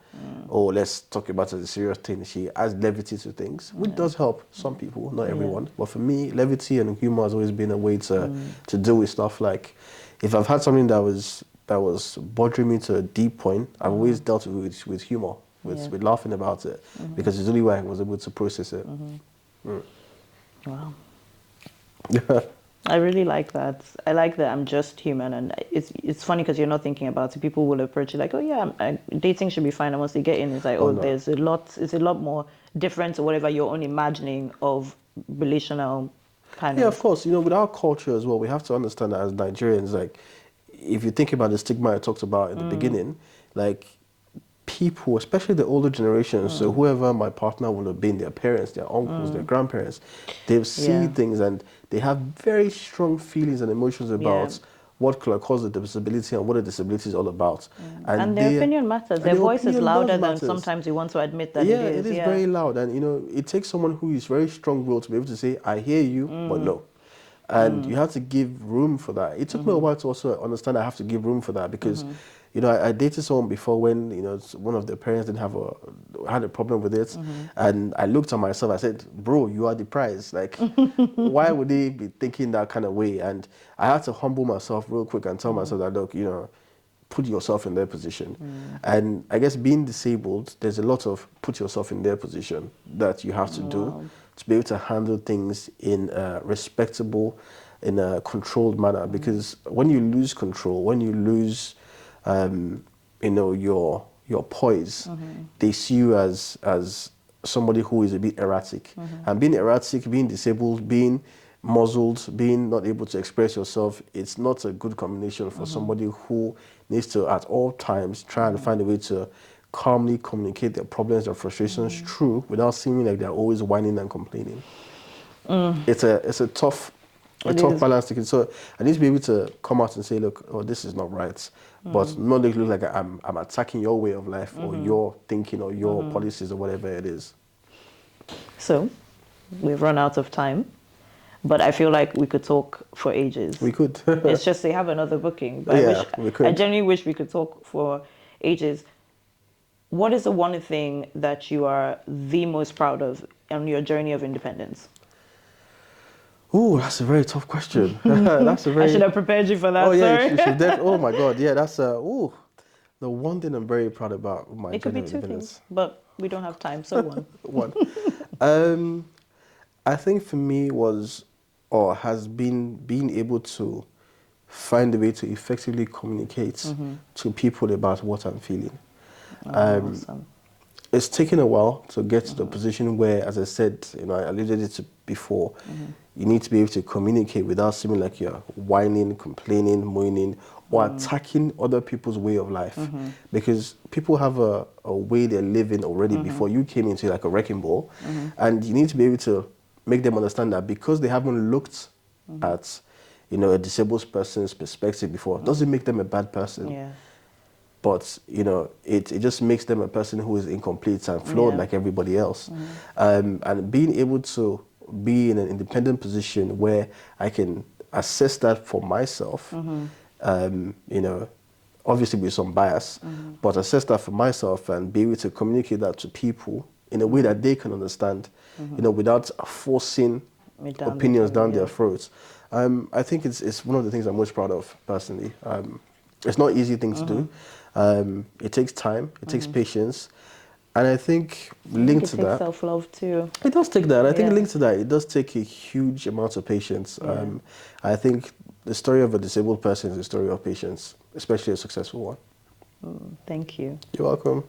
[SPEAKER 2] oh, let's talk about it as a serious thing. She adds levity to things, which does help some people, not everyone. But for me, levity and humor has always been a way to deal with stuff. Like, if I've had something that was bothering me to a deep point, I've always dealt with humor. With laughing about it, because it's the only way I was able to process it.
[SPEAKER 1] Wow. I really like that. I like that I'm just human, and it's funny because you're not thinking about it. People will approach you like, oh yeah, dating should be fine, and once they get in, it's like, there's it's a lot more different or whatever your own imagining of relational kind of.
[SPEAKER 2] Yeah, of course. You know, with our culture as well, we have to understand that as Nigerians, like, if you think about the stigma I talked about in the beginning, like, people, especially the older generations, so whoever my partner will have been, their parents, their uncles, their grandparents, they've seen things and they have very strong feelings and emotions about what could cause a disability and what a disability is all about.
[SPEAKER 1] And their opinion matters. Their voice is louder than sometimes you want to admit that it is.
[SPEAKER 2] It is very loud. And, you know, it takes someone who is very strong-willed to be able to say, I hear you, but no. And you have to give room for that. It took me a while to also understand I have to give room for that because, you know, I dated someone before when, you know, one of their parents had a problem with it. And I looked at myself, I said, bro, you are the prize. Like, why would they be thinking that kind of way? And I had to humble myself real quick and tell myself that, look, you know, put yourself in their position. And I guess being disabled, there's a lot of put yourself in their position that you have to do to be able to handle things in a respectable, in a controlled manner. Because when you lose control, when you lose, you know, your poise, they see you as somebody who is a bit erratic. And being erratic, being disabled, being muzzled, being not able to express yourself, it's not a good combination for somebody who needs to at all times try and find a way to calmly communicate their problems, their frustrations through without seeming like they're always whining and complaining. It's a tough balance to get. So I need to be able to come out and say, look, oh, this is not right, but not look like I'm attacking your way of life or your thinking or your policies or whatever it is.
[SPEAKER 1] So we've run out of time, but I feel like we could talk for ages.
[SPEAKER 2] We could.
[SPEAKER 1] It's just they have another booking. But
[SPEAKER 2] We could.
[SPEAKER 1] I genuinely wish we could talk for ages. What is the one thing that you are the most proud of on your journey of independence?
[SPEAKER 2] Ooh, that's a very tough question. That's a very.
[SPEAKER 1] I should have prepared you for that.
[SPEAKER 2] Oh yeah,
[SPEAKER 1] sorry.
[SPEAKER 2] you should oh my God, yeah, that's the one thing I'm very proud about my
[SPEAKER 1] It could
[SPEAKER 2] journey
[SPEAKER 1] be
[SPEAKER 2] of
[SPEAKER 1] two
[SPEAKER 2] independence.
[SPEAKER 1] things, but we don't have time, so one.
[SPEAKER 2] One. I think for me has been being able to find a way to effectively communicate to people about what I'm feeling.
[SPEAKER 1] Awesome.
[SPEAKER 2] It's taken a while to get to the position where, as I said, I alluded it to before, you need to be able to communicate without seeming like you're whining, complaining, moaning, or attacking other people's way of life. Because people have a way they're living already before you came into like a wrecking ball. And you need to be able to make them understand that because they haven't looked at, a disabled person's perspective before, doesn't make them a bad person.
[SPEAKER 1] Yeah.
[SPEAKER 2] But, it just makes them a person who is incomplete and flawed like everybody else. And being able to be in an independent position where I can assess that for myself, obviously with some bias, but assess that for myself and be able to communicate that to people in a way that they can understand, without forcing opinions down their throats. I think it's one of the things I'm most proud of personally. It's not an easy thing to do. It takes time, it takes patience. And I think linked to that... It takes
[SPEAKER 1] self-love too.
[SPEAKER 2] It does take that. I think linked to that, it does take a huge amount of patience. I think the story of a disabled person is a story of patience, especially a successful one.
[SPEAKER 1] Thank you.
[SPEAKER 2] You're welcome.